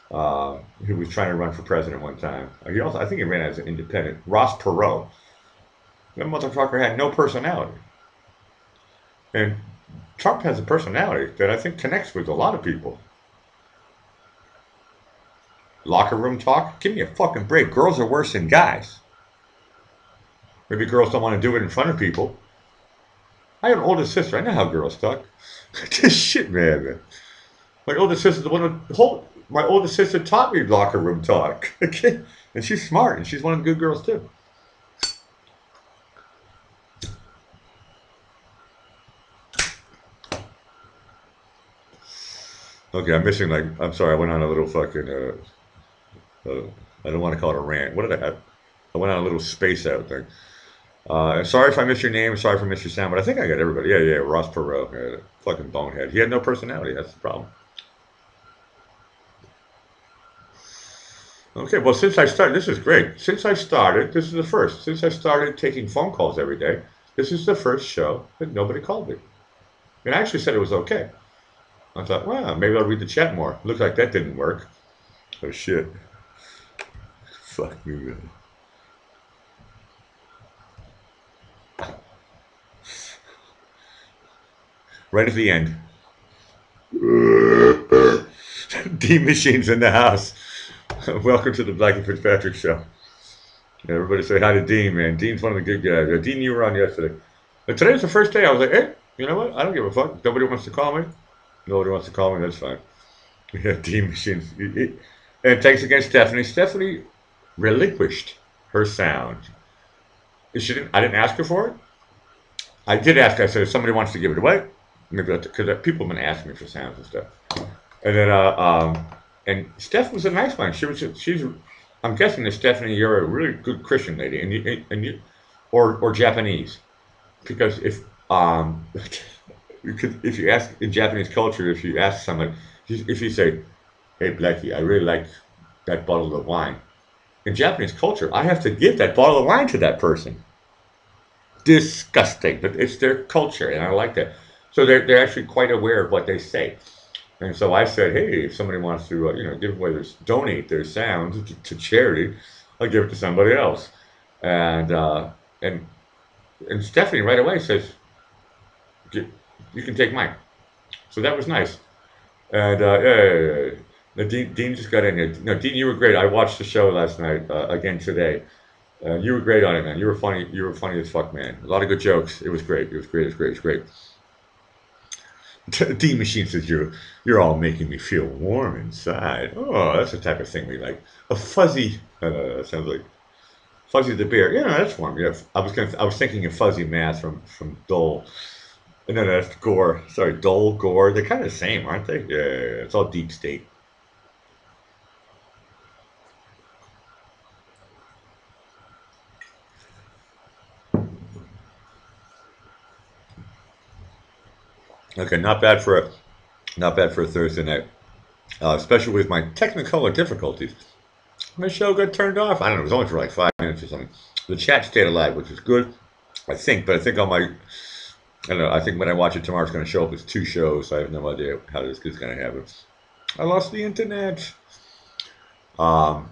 who was trying to run for president one time. I think he ran as an independent. Ross Perot. That motherfucker had no personality. And Trump has a personality that I think connects with a lot of people. Locker room talk? Give me a fucking break. Girls are worse than guys. Maybe girls don't want to do it in front of people. I have an older sister. I know how girls talk. This shit, man. My older sister's the one my older sister taught me locker room talk. Okay? And she's smart, and she's one of the good girls, too. Okay, I'm sorry, I went on a little fucking, I don't want to call it a rant. What did I have? I went on a little space out thing. Sorry if I missed your name. Sorry if I missed your sound, but I think I got everybody. Yeah, Ross Perot. Yeah, fucking bonehead. He had no personality. That's the problem. Okay, well, since I started, this is great. This is the first. Since I started taking phone calls every day, this is the first show that nobody called me. And I actually said it was okay. I thought, well, maybe I'll read the chat more. Looks like that didn't work. Oh, shit. Fuck me, man. Right at the end. D Machine's in the house. Welcome to the Blackie Fitzpatrick show. Everybody say hi to Dean, man. Dean's one of the good guys. Dean, you were on yesterday. But today's the first day I was like, hey, you know what? I don't give a fuck. Nobody wants to call me. Nobody wants to call me. That's fine. Yeah, Dean Machine. And thanks again, Stephanie. Stephanie relinquished her sound. I didn't ask her for it. I did ask her. I said, if somebody wants to give it away, maybe because people have been asking me for sounds and stuff. And then, and Steph was a nice one. She's. I'm guessing that Stephanie, you're a really good Christian lady, or Japanese, because if you ask in Japanese culture, if you ask someone, if you say, "Hey Blackie, I really like that bottle of wine," in Japanese culture, I have to give that bottle of wine to that person. Disgusting, but it's their culture, and I like that. So they're actually quite aware of what they say. And so I said, hey, if somebody wants to, give away donate their sound to charity, I'll give it to somebody else. And Stephanie right away says, you can take mine. So that was nice. And Dean just got in here. No, Dean, you were great. I watched the show last night again today. You were great on it, man. You were funny. You were funny as fuck, man. A lot of good jokes. It was great. It was great. It was great. D Machine says you're all making me feel warm inside. Oh, that's the type of thing we like. A fuzzy. That sounds like Fuzzy the bear. Yeah, that's warm. Yeah, I was thinking of Fuzzy Math from Dole. No, that's Gore. Sorry, Dole, Gore. They're kind of the same, aren't they? Yeah, it's all deep state. Okay, not bad for a Thursday night, especially with my Technicolor difficulties. My show got turned off. I don't know. It was only for like 5 minutes or something. The chat stayed alive, which is good, I think. But I think on my, I don't know. I think when I watch it tomorrow, it's going to show up as two shows. So I have no idea how this is going to happen. I lost the internet. Um,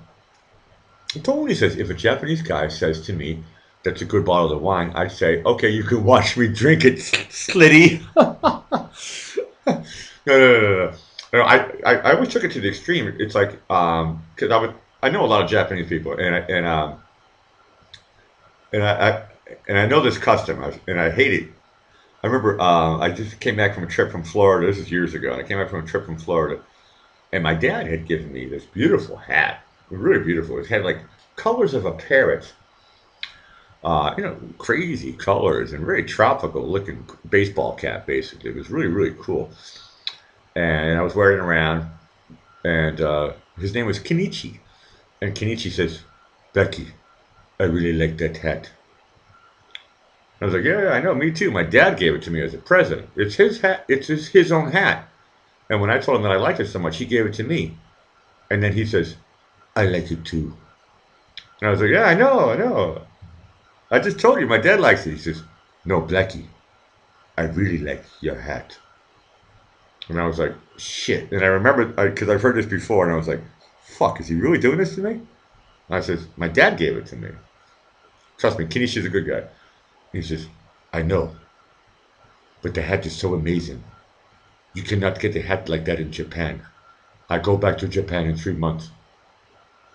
Tony says if a Japanese guy says to me, "That's a good bottle of wine," I say, "Okay, you can watch me drink it, Slitty." No, no, no, no, no. No, I always took it to the extreme. It's like because I know a lot of Japanese people and I know this custom and I hate it. I remember I just came back from a trip from Florida. This is years ago. I came back from a trip from Florida, and my dad had given me this beautiful hat. It was really beautiful. It had like colors of a parrot, crazy colors and very tropical looking baseball cap. Basically, it was really really cool. And I was wearing it around, and his name was Kenichi. And Kenichi says, "Becky, I really like that hat." I was like, "Yeah, yeah, I know, me too. My dad gave it to me as a present. It's his hat. It's his own hat." And when I told him that I liked it so much, he gave it to me. And then he says, "I like it too." And I was like, "Yeah, I know, I know. I just told you my dad likes it." He says, "No, Blackie, I really like your hat." And I was like, "Shit." And I remember, because I've heard this before, and I was like, "Fuck, is he really doing this to me?" And I says, "My dad gave it to me. Trust me, Kenisha's a good guy." He says, "I know, but the hat is so amazing. You cannot get a hat like that in Japan. I go back to Japan in 3 months.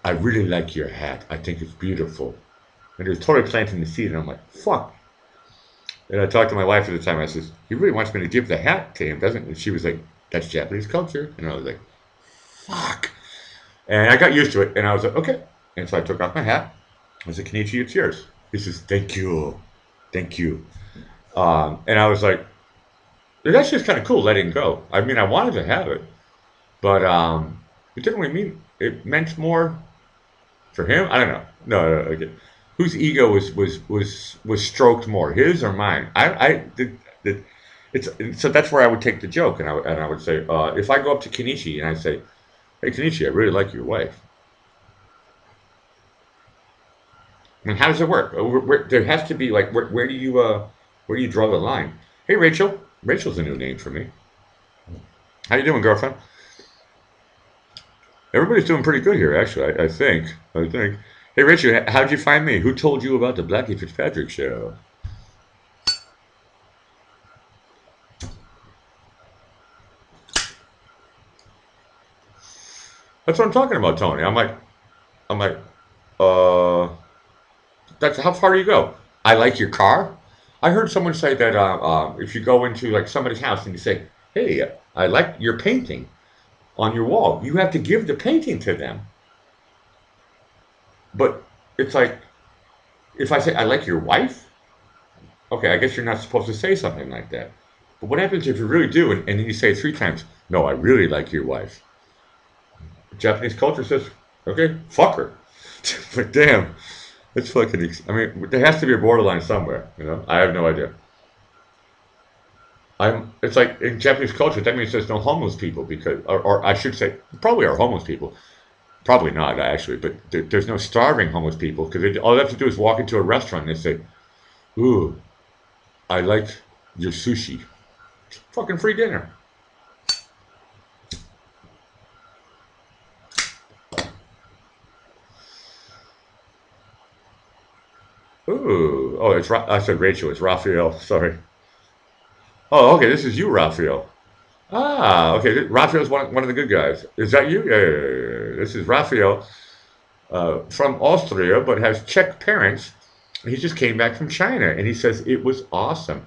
I really like your hat. I think it's beautiful." And he was totally planting the seed, and I'm like, "Fuck." And I talked to my wife at the time. I says, "He really wants me to give the hat to him, doesn't?" And she was like, "That's Japanese culture." And I was like, "Fuck." And I got used to it, and I was like, "Okay." And so I took off my hat. I said, "Kenichi, it's yours." He says, "Thank you. Thank you." And I was like, that's just kind of cool letting go. I mean, I wanted to have it, but it didn't really mean it meant more for him. I don't know. No, no, no, okay. Whose ego was stroked more, his or mine? The it's so that's where I would take the joke, and I would say, if I go up to Kenichi and I say, "Hey, Kenichi, I really like your wife." I mean, how does it work? There has to be like, where do you draw the line? Hey, Rachel. Rachel's a new name for me. How you doing, girlfriend? Everybody's doing pretty good here, actually. I think. I think. Hey, Richard, how'd you find me? Who told you about the Blackie Fitzpatrick show? That's what I'm talking about, Tony. I'm like, uh, that's how far do you go? I like your car. I heard someone say that if you go into like somebody's house and you say, "Hey, I like your painting on your wall," you have to give the painting to them. But it's like if I say, "I like your wife," okay, I guess you're not supposed to say something like that. But what happens if you really do, and then you say it 3 times? "No, I really like your wife." Japanese culture says, "Okay, fuck her." But damn, it's fucking. I mean, there has to be a borderline somewhere. I have no idea. It's like in Japanese culture, that means there's no homeless people or I should say, probably are homeless people. Probably not actually, but there's no starving homeless people because all they have to do is walk into a restaurant and they say, "Ooh, I like your sushi." Fucking free dinner. Ooh, oh, I said Rachel. It's Raphael. Sorry. Oh, okay. This is you, Raphael. Ah, okay. Raphael's one of the good guys. Is that you? Yeah, yeah, yeah, yeah, yeah. This is Raphael from Austria, but has Czech parents. He just came back from China, and he says it was awesome.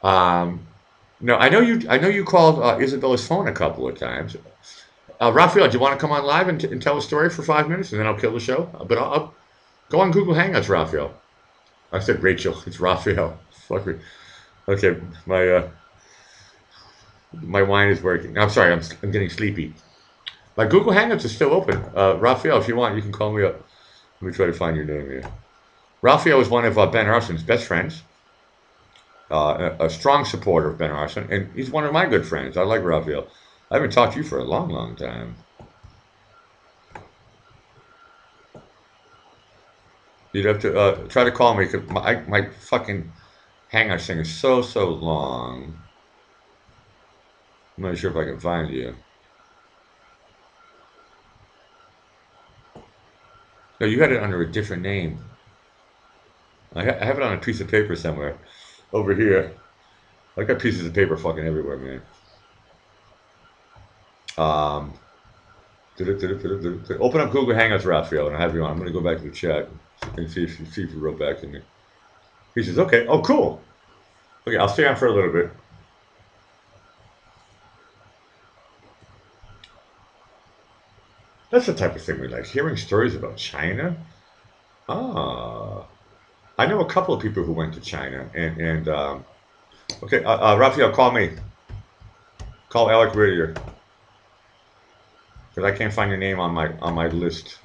Um, no, I know you. I know you called Isabella's phone a couple of times. Raphael, do you want to come on live and tell a story for 5 minutes, and then I'll kill the show? But I'll go on Google Hangouts, Raphael. I said Rachel. It's Raphael. Fuck me. Okay, my wine is working. I'm sorry. I'm getting sleepy. My Google Hangouts is still open. Raphael, if you want, you can call me up. Let me try to find your name here. Raphael is one of Ben Arson's best friends. a strong supporter of Ben Arson, and he's one of my good friends. I like Raphael. I haven't talked to you for a long, long time. You'd have to try to call me because my fucking hangout thing is so long. I'm not sure if I can find you. No, you had it under a different name. I have it on a piece of paper somewhere. Over here. I got pieces of paper fucking everywhere, man. Open up Google Hangouts, Raphael, and I'll have you on. I'm going to go back to the chat and see if you wrote back to me. He says, okay. Oh, cool. Okay, I'll stay on for a little bit. That's the type of thing we like. Hearing stories about China. Ah. I know a couple of people who went to China, and okay, Raphael, call me. Call Alec Whittier, because I can't find your name on my list.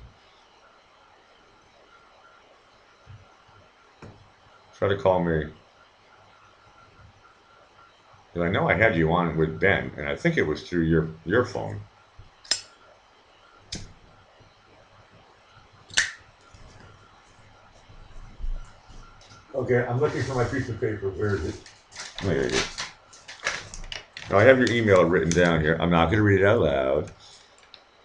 Try to call me, because I know I had you on with Ben, and I think it was through your phone. Okay, I'm looking for my piece of paper. Where is it? Oh, here it is. Now, I have your email written down here. I'm not going to read it out loud.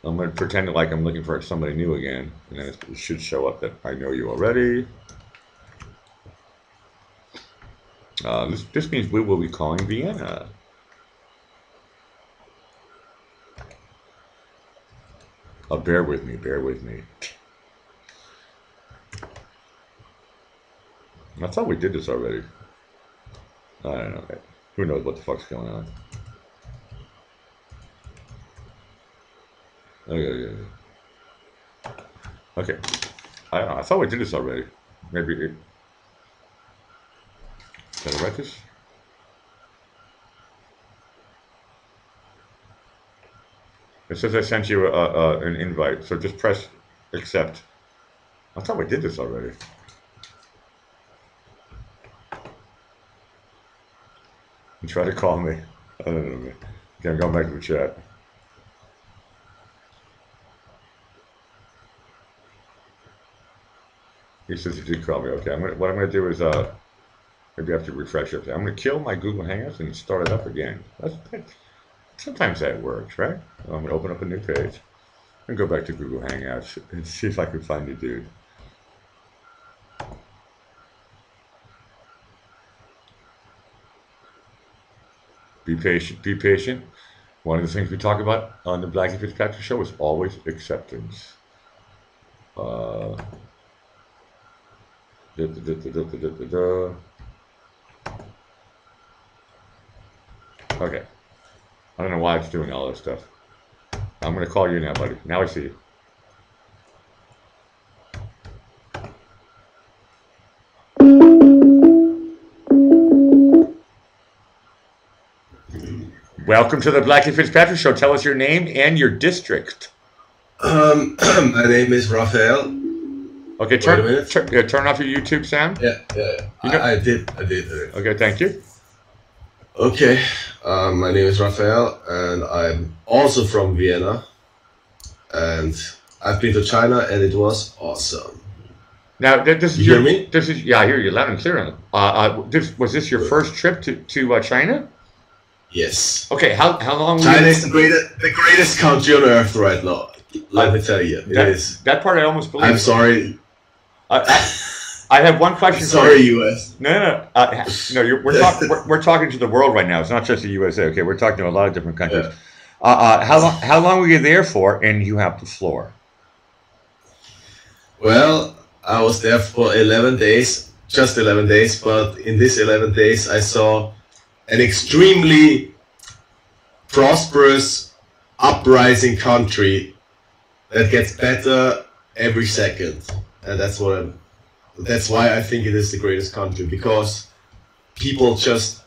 I'm going to pretend like I'm looking for somebody new again. And then it should show up that I know you already. This means we will be calling Vienna. Bear with me, bear with me. I thought we did this already. I don't know. Who knows what the fuck's going on? Okay. Okay. I don't know. I thought we did this already. Maybe it... Did I write this? It says I sent you an invite, so just press accept. I thought we did this already. And try to call me. I don't know, man. Okay, I'm going back to the chat. He says he did call me. Okay, what I'm going to do is maybe I have to refresh it. I'm going to kill my Google Hangouts and start it up again. Sometimes that works, right? I'm going to open up a new page and go back to Google Hangouts and see if I can find the dude. Be patient, be patient. One of the things we talk about on the Blackie Fitzpatrick show is always acceptance. Okay. I don't know why it's doing all this stuff. I'm going to call you now, buddy. Now I see you. Welcome to the Blackie Fitzpatrick show. Tell us your name and your district. My name is Raphael. Okay, turn off your YouTube sound. Yeah. You know, I did. Okay, thank you. Okay, my name is Raphael, and I'm also from Vienna. And I've been to China, and it was awesome. Now, this is you hear me? Yeah, I hear you loud and clear. Was this your first trip to China? Yes. Okay, how long? China is the greatest country on earth right now. Let me tell you, it is. That part I almost believe. I'm sorry. I have one question. Sorry, U.S. No. We're talking to the world right now. It's not just the USA. Okay, we're talking to a lot of different countries. Yeah. How long were you there for? And you have the floor. Well, I was there for 11 days, just 11 days. But in these 11 days, I saw an extremely prosperous, uprising country that gets better every second, and that's why I think it is the greatest country, because people just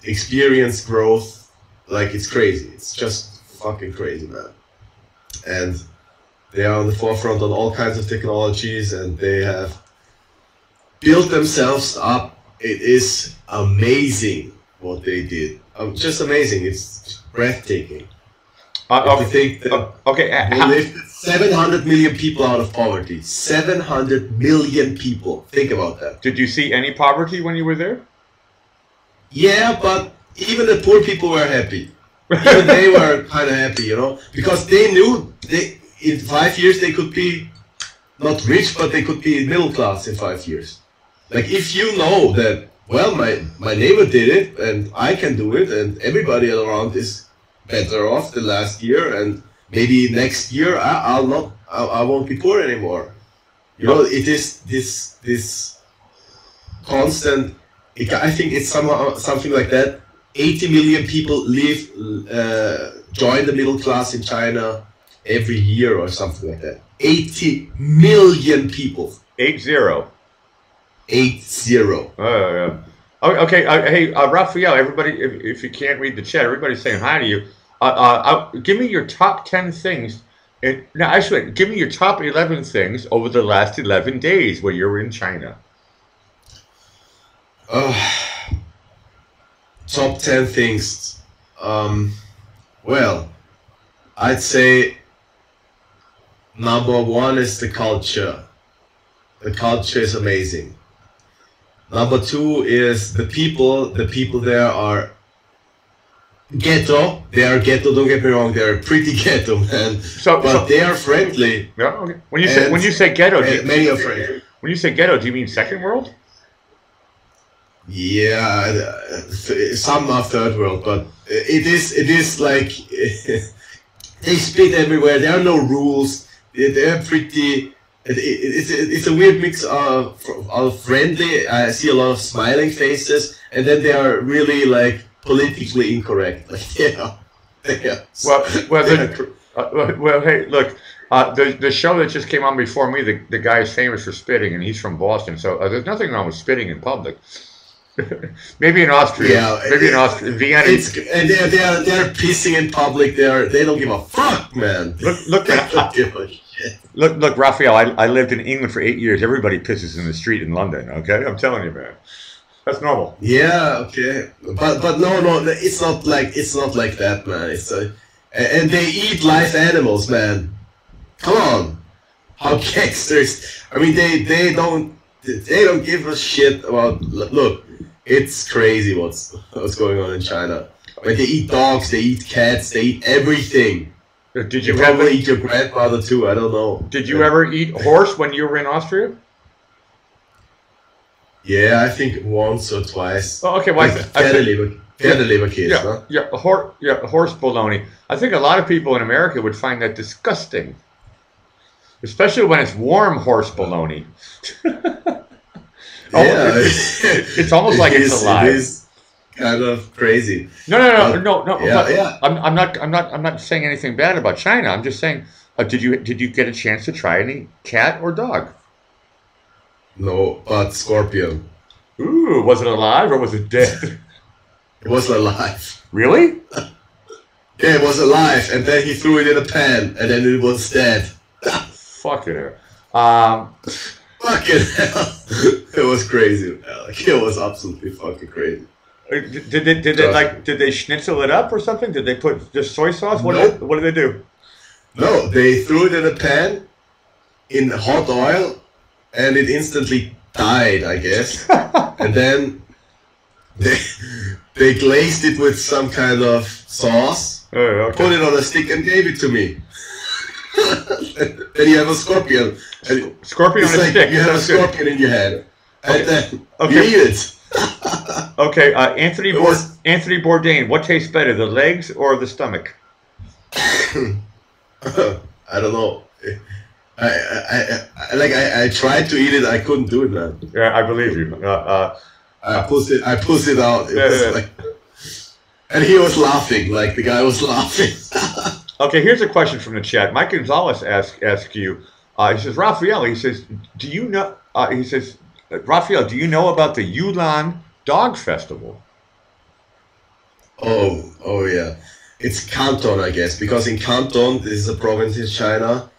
experience growth like it's crazy. It's just fucking crazy, man. And they are on the forefront on all kinds of technologies, and they have built themselves up it is amazing what they did. Just amazing. It's breathtaking. If you think that okay, they lifted 700 million people out of poverty. 700 million people. Think about that. did you see any poverty when you were there? Yeah, but even the poor people were happy. Even they were kind of happy, you know, because they knew in 5 years they could be not rich, but they could be middle class in 5 years. Like if you know that, well, my neighbor did it and I can do it, and everybody around is better off than last year, and maybe next year I won't be poor anymore. You know, it is this constant. I think it's somehow something like that. 80 million people join the middle class in China every year or something like that. 80 million people. 80. 80. Oh yeah. Okay. Hey, Raphael. Everybody, if you can't read the chat, everybody's saying hi to you. Give me your top 10 things. No, actually, give me your top 11 things over the last 11 days where you were in China. Top 10 things. Well, I'd say number one is the culture. The culture is amazing. Number two is the people. The people there are ghetto. They are ghetto, don't get me wrong, they're pretty ghetto, man. But they are friendly. Yeah, okay. When you say ghetto, many are friendly. When you say ghetto, do you mean second world? Yeah, some are third world, but it is like they spit everywhere. There are no rules. They're pretty. It's a weird mix of friendly. I see a lot of smiling faces, and then they are really like politically incorrect. Like yeah. Well, hey, look. The show that just came on before me, the guy is famous for spitting, and he's from Boston. So there's nothing wrong with spitting in public. Maybe in Austria. Yeah, maybe in Austria, in Vienna. And they're pissing in public. They don't give a fuck, man. Look, look, Raphael. I lived in England for 8 years. Everybody pisses in the street in London. Okay, I'm telling you, man. That's normal. Yeah, okay, but no, it's not like that, man. And they eat live animals, man. Come on, how gangsters? I mean, they don't give a shit about. Look, it's crazy what's going on in China. Like they eat dogs, they eat cats, they eat everything. Did you probably eat your grandmother too? I don't know. Did you ever eat horse when you were in Austria? Yeah, I think once or twice. Oh, okay. Why? Pferdeleberkäse, huh? Yeah, horse bologna. I think a lot of people in America would find that disgusting. Especially when it's warm horse bologna. It's almost like it's alive. It is kind of crazy. No. Yeah. I'm not saying anything bad about China. I'm just saying, did you get a chance to try any cat or dog? No, but scorpion. Ooh, was it alive or was it dead? It was alive. Really? Yeah, it was alive, and then he threw it in a pan, and then it was dead. Fucking hell. Fucking hell. It was crazy. Like, it was absolutely fucking crazy. Did they schnitzel it up or something? Did they put just soy sauce? What did they do? No, they threw it in a pan in hot oil, and it instantly died, I guess. And then they glazed it with some kind of sauce, put it on a stick, and gave it to me. Then you have a scorpion. Scorpion on a stick. You have a scorpion in your hand, and then you eat it. Okay, Anthony Bourdain. What tastes better, the legs or the stomach? I don't know. I tried to eat it. I couldn't do it, man. Yeah, I believe you. I pushed it out. It was like, and he was laughing. Like the guy was laughing. Okay, here's a question from the chat. Mike Gonzalez asks you. He says, Raphael. He says, do you know? He says, Raphael, do you know about the Yunnan Dog Festival? Oh yeah. It's Canton, I guess, because in Canton, this is a province in China.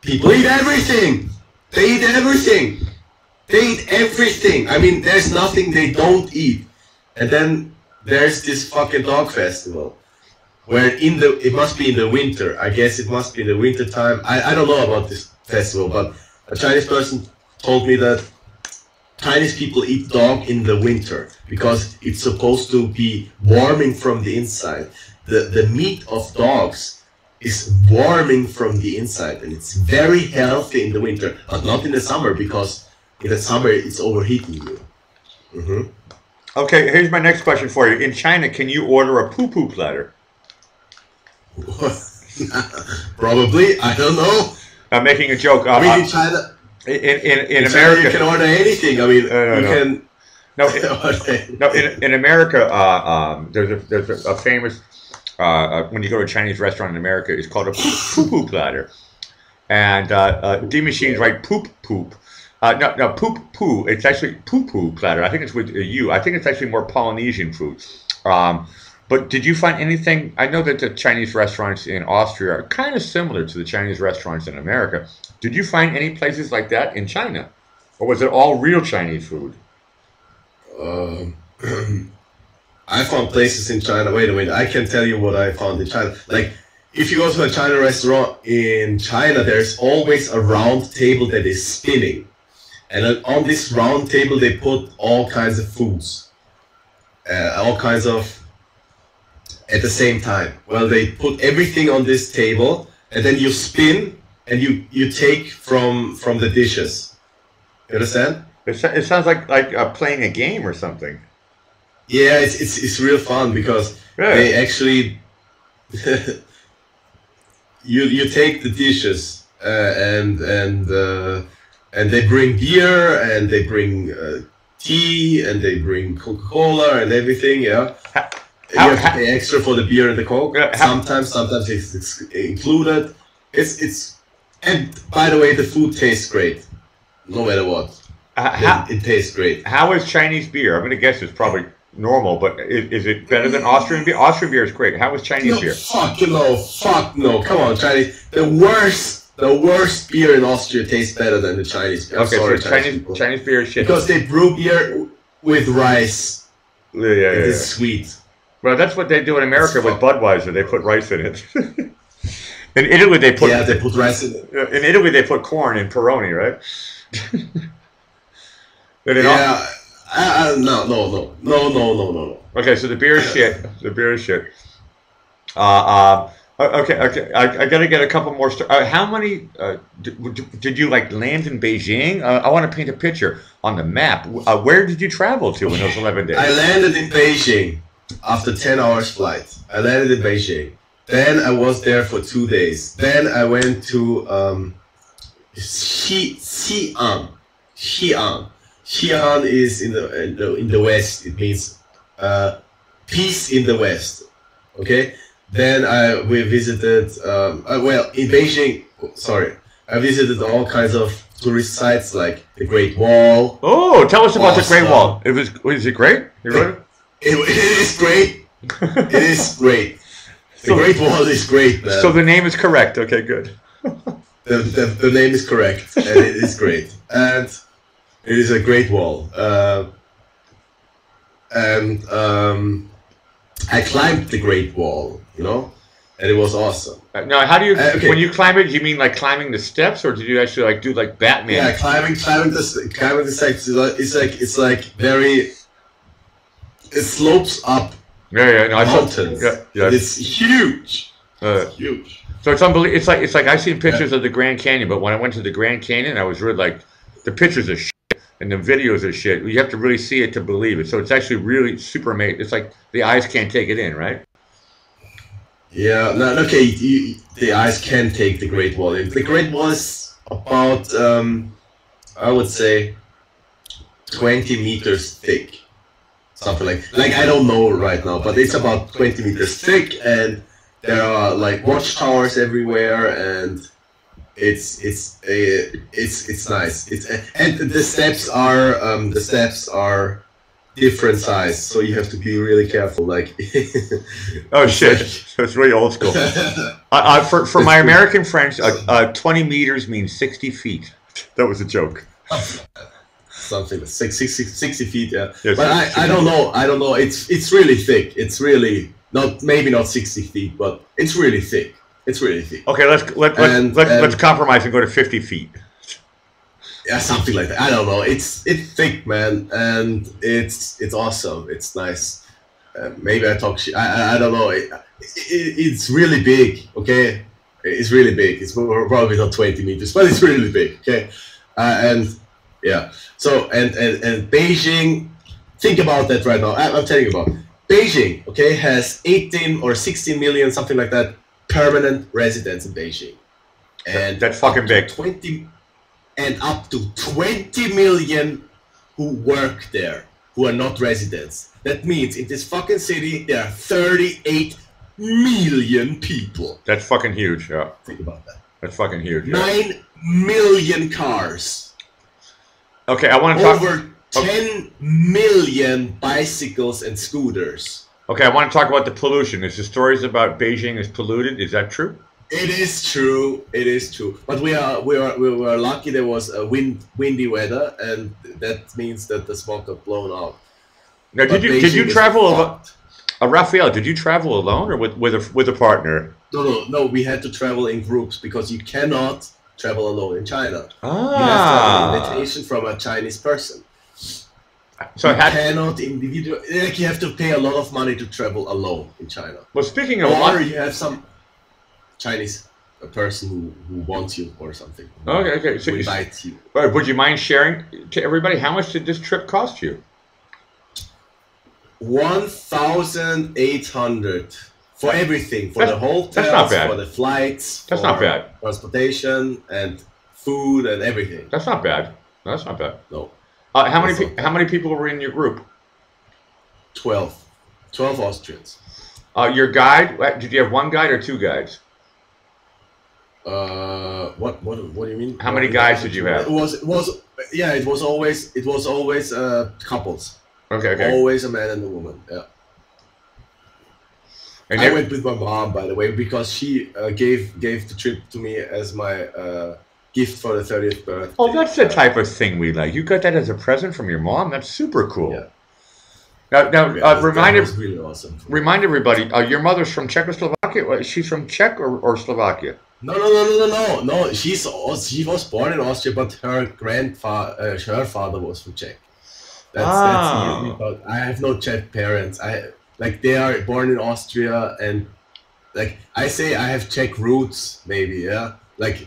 People eat everything. They eat everything. They eat everything. I mean, there's nothing they don't eat. And then there's this fucking dog festival, where it must be in the winter. I guess it must be in the winter time. I don't know about this festival, but a Chinese person told me that Chinese people eat dog in the winter because it's supposed to be warming from the inside. The meat of dogs is warming from the inside, and it's very healthy in the winter, but not in the summer, because in the summer it's overheating you. Mm-hmm. Okay, here's my next question for you. In China, can you order a poo-poo platter? Probably, I don't know. I'm making a joke. I mean, in China, in America, China you can order anything. I mean, can. No, in America, there's a famous when you go to a Chinese restaurant in America, it's called a poo-poo platter, and D machines write poop. No, poop poo. It's actually poo-poo platter. I think it's with a U. I think it's actually more Polynesian food. But did you find anything? I know that the Chinese restaurants in Austria are kind of similar to the Chinese restaurants in America. Did you find any places like that in China? Or was it all real Chinese food? I found places in China. Wait a minute. I can tell you what I found in China. Like, if you go to a China restaurant in China, there's always a round table that is spinning. And on this round table, they put all kinds of foods. All kinds of... at the same time. Well, they put everything on this table, and then you spin, and you take from the dishes. You understand? It sounds like playing a game or something. Yeah, it's real fun because they actually you take the dishes and they bring beer and they bring tea and they bring Coca-Cola and everything. Yeah. You have to pay extra for the beer and the Coke. Sometimes it's included. And by the way, the food tastes great, no matter what. It tastes great. How is Chinese beer? I'm going to guess it's probably normal, but is it better than Austrian beer? Austrian beer is great. How is Chinese beer? Fuck no. Come on, Chinese. The worst beer in Austria tastes better than the Chinese beer. Okay, so Chinese beer is shit. Because they brew beer with rice. Yeah. It's sweet. Well, that's what they do in America with Budweiser. They put rice in it. In Italy, they put rice in it. In Italy, they put corn in Peroni, right? No. Okay, so the beer is shit. Okay. I gotta get a couple more. How many did you land in Beijing? I want to paint a picture on the map. Where did you travel to in those 11 days? I landed in Beijing after 10 hours flight. I landed in Beijing. Then I was there for 2 days. Then I went to Xi'an. Xi'an is in the west. It means peace in the west. Okay. Then we visited. In Beijing. Sorry, I visited all kinds of tourist sites like the Great Wall. Oh, tell us about the Great Wall. Was it great? You wrote it? It is great. It is great. The Great Wall is great, man. So the name is correct. Okay, good. The name is correct, and it is great, and it is a great wall. I climbed the Great Wall, and it was awesome. Now, how do you when you climb it? Do you mean like climbing the steps, or did you actually do like Batman? Yeah, climbing the steps. It's like very. It slopes up. Yeah. No, mountains. Yeah. It's huge. Huge. So it's unbelievable. It's like I've seen pictures of the Grand Canyon, but when I went to the Grand Canyon, I was really like, the pictures are shit and the videos are shit. You have to really see it to believe it. So it's actually really super amazing. It's like the eyes can't take it in, right? Yeah. No. Okay. The eyes can take the Great Wall in. The Great Wall is about, I would say, 20 meters thick. Something like I don't know right now, but it's about 20 meters thick, and there are watchtowers everywhere, and it's nice. And the steps are different size, so you have to be really careful. Oh shit, that's really old school. For my American friends, 20 meters means 60 feet. That was a joke. something 60 feet. Yeah, Yes, but I don't know. I don't know. It's really thick. It's really not maybe not 60 feet, but it's really thick. It's really thick. Okay, let's compromise and go to 50 feet. Yeah, something like that. I don't know. It's thick, man, and it's awesome. It's nice. Maybe I talk shit. I don't know. It's really big. Okay, it's really big. It's probably not 20 meters, but it's really big. Okay, and yeah. So and Beijing. Think about that right now. I'm telling you about Beijing. Okay, has 18 or 16 million, something like that, permanent residents in Beijing, and that's fucking big. 20 and up to 20 million who work there, who are not residents. That means in this fucking city, there are 38 million people. That's fucking huge, yeah. Think about that. That's fucking huge. Yeah. 9 million cars. Okay, I want to talk... Over 10 million bicycles and scooters. Okay, I want to talk about the pollution. Is the stories about Beijing is polluted? Is that true? It is true. It is true. But we were lucky. There was a windy weather, and that means that the smog got blown out. Now, did you travel alone? Raphael, did you travel alone or with a partner? No. We had to travel in groups because you cannot travel alone in China. Ah. You have to have an invitation from a Chinese person. So you cannot individual. Like you have to pay a lot of money to travel alone in China. Well, speaking of, or you have some Chinese person who wants you or something. Okay. So invites you. Would you mind sharing to everybody how much did this trip cost you? 1,800 for everything, for the hotels, that's not bad. For the flights, that's not bad. Transportation and food and everything. That's not bad. That's not bad. No. How many people were in your group? 12 Austrians. Your guide? Did you have one guide or two guides? What do you mean? How many guides did you have? It was always couples. Okay. Always a man and a woman. Yeah. And I went with my mom, by the way, because she gave the trip to me as my gift for the 30th birthday. Oh, that's the type of thing we like. You got that as a present from your mom? That's super cool. Yeah. Now, that was really awesome. Remind everybody, your mother's from Czechoslovakia. She's from Czech or Slovakia? No. She was born in Austria, but her father was from Czech. That's easy. But I have no Czech parents. They are born in Austria, and like I say, I have Czech roots. Maybe, yeah. Like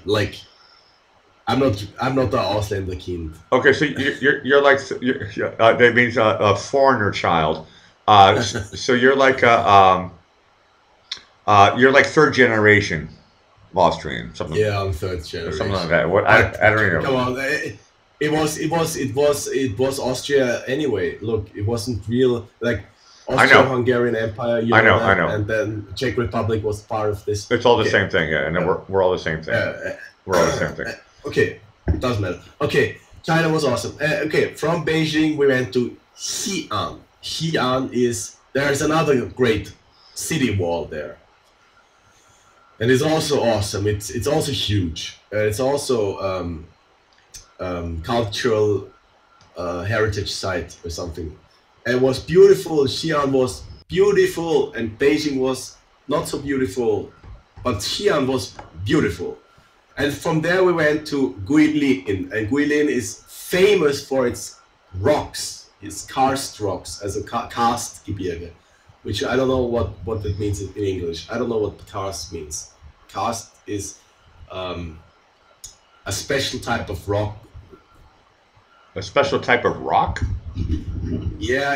I'm not the Ausländer kind. Okay, so you're like that means a foreigner child. So you're like third generation Austrian. Something. Yeah, I'm third generation. Something like that. What I don't even know. Come on, it was Austria anyway. Look, it wasn't real like Austro-Hungarian Empire. I know. And then Czech Republic was part of this. It's all the same thing, yeah. And then we're all the same thing. We're all the same thing. Okay, it doesn't matter. Okay, China was awesome. Okay, from Beijing we went to Xi'an. There's another great city wall there, and it's also awesome. It's also huge. It's also cultural heritage site or something. And it was beautiful. Xi'an was beautiful, and Beijing was not so beautiful, but Xi'an was beautiful. And from there we went to Guilin, and Guilin is famous for its rocks, its karst rocks, as a Karstgebirge, which I don't know what it means in English. I don't know what karst means. Karst is a special type of rock. A special type of rock? Yeah,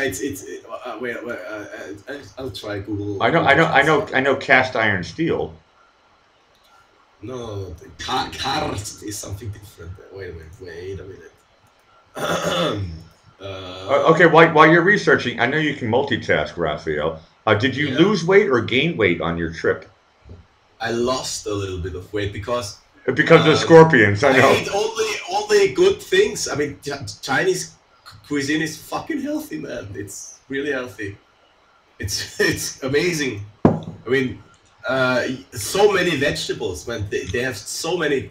wait, I'll try Google. I know cast iron steel. No, karst is something different. Wait a minute. Okay, while you're researching, I know you can multitask, Raphael. Did you lose weight or gain weight on your trip? I lost a little bit of weight because of the scorpions. I know. I ate only good things. I mean, Chinese cuisine is fucking healthy, man. It's really healthy. It's amazing. I mean. So many vegetables, man. They have so many,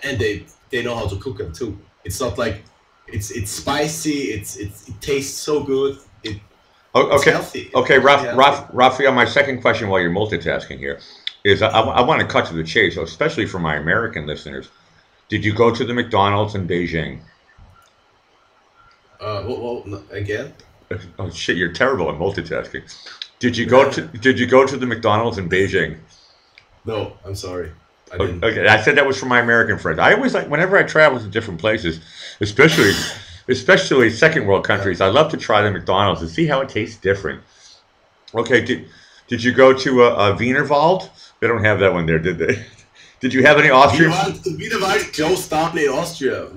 and they know how to cook them too. It's not like It's spicy. It tastes so good. It's Okay, healthy. okay, It's healthy. Raphael. My second question, while you're multitasking here, is I want to cut to the chase, especially for my American listeners. Did you go to the McDonald's in Beijing? Again? Oh shit, you're terrible at multitasking. Did you go to the McDonald's in Beijing? No, I'm sorry. I didn't. Okay, I said that was for my American friends. I always like whenever I travel to different places, especially especially second world Yeah. countries. I love to try the McDonald's and see how it tastes different. Okay, did you go to a Wienerwald? They don't have that one there, did they? Did you have any Austrian? Wienerwald closed down in Austria.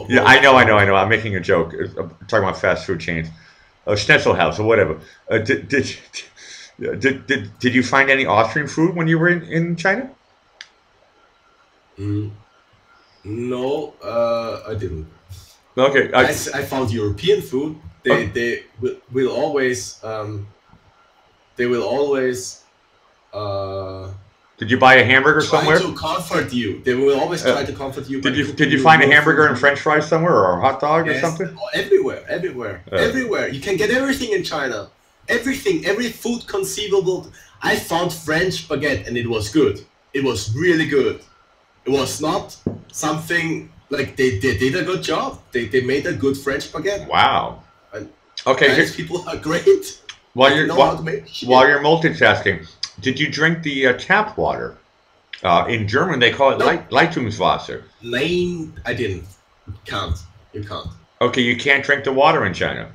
Yeah, I know, I know, I know. I'm making a joke. I'm talking about fast food chains, Schnitzel House or whatever. Did you find any Austrian food when you were in China? Mm, no, I didn't. Okay, I found European food. oh, Will always they will always uh, did you buy a hamburger try somewhere? to comfort you. They will always Uh, try to comfort you by did cooking you you find a your food. hamburger and French fries somewhere or a hot dog or Yes, something? everywhere, everywhere, Uh, everywhere. You can get everything in China. Everything, every food conceivable. I found French baguette and it was good. It was really good. It was not something like they did a good job. They made a good French baguette. wow. And Okay, Chinese people are great. while They you're know how to while, make while shit. you're multitasking, did you drink the tap water? In German, they call it Nope. Leitungswasser. Name I didn't. Can't. You can't. Okay, you can't drink the water in China.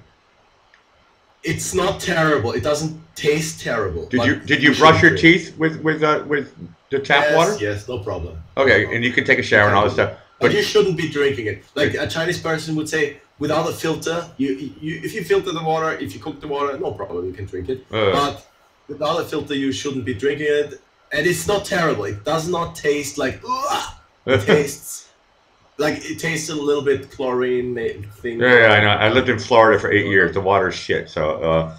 It's not terrible. It doesn't taste terrible, Did you but did you you brush shouldn't your drink. teeth with the tap Yes, water? yes, no problem. No Okay, and problem. you can take a You shower and can all do this that. stuff. But But you shouldn't be drinking it. Like a Chinese person would say, without a filter, if you filter the water, if you cook the water, no problem, you can drink it. uh, But without a filter, you shouldn't be drinking it. And it's not terrible. It does not taste like, ugh. It tastes like it tastes a little bit chlorine thing yeah, yeah, I know. going I lived in Florida for 8 years. The water's shit. So,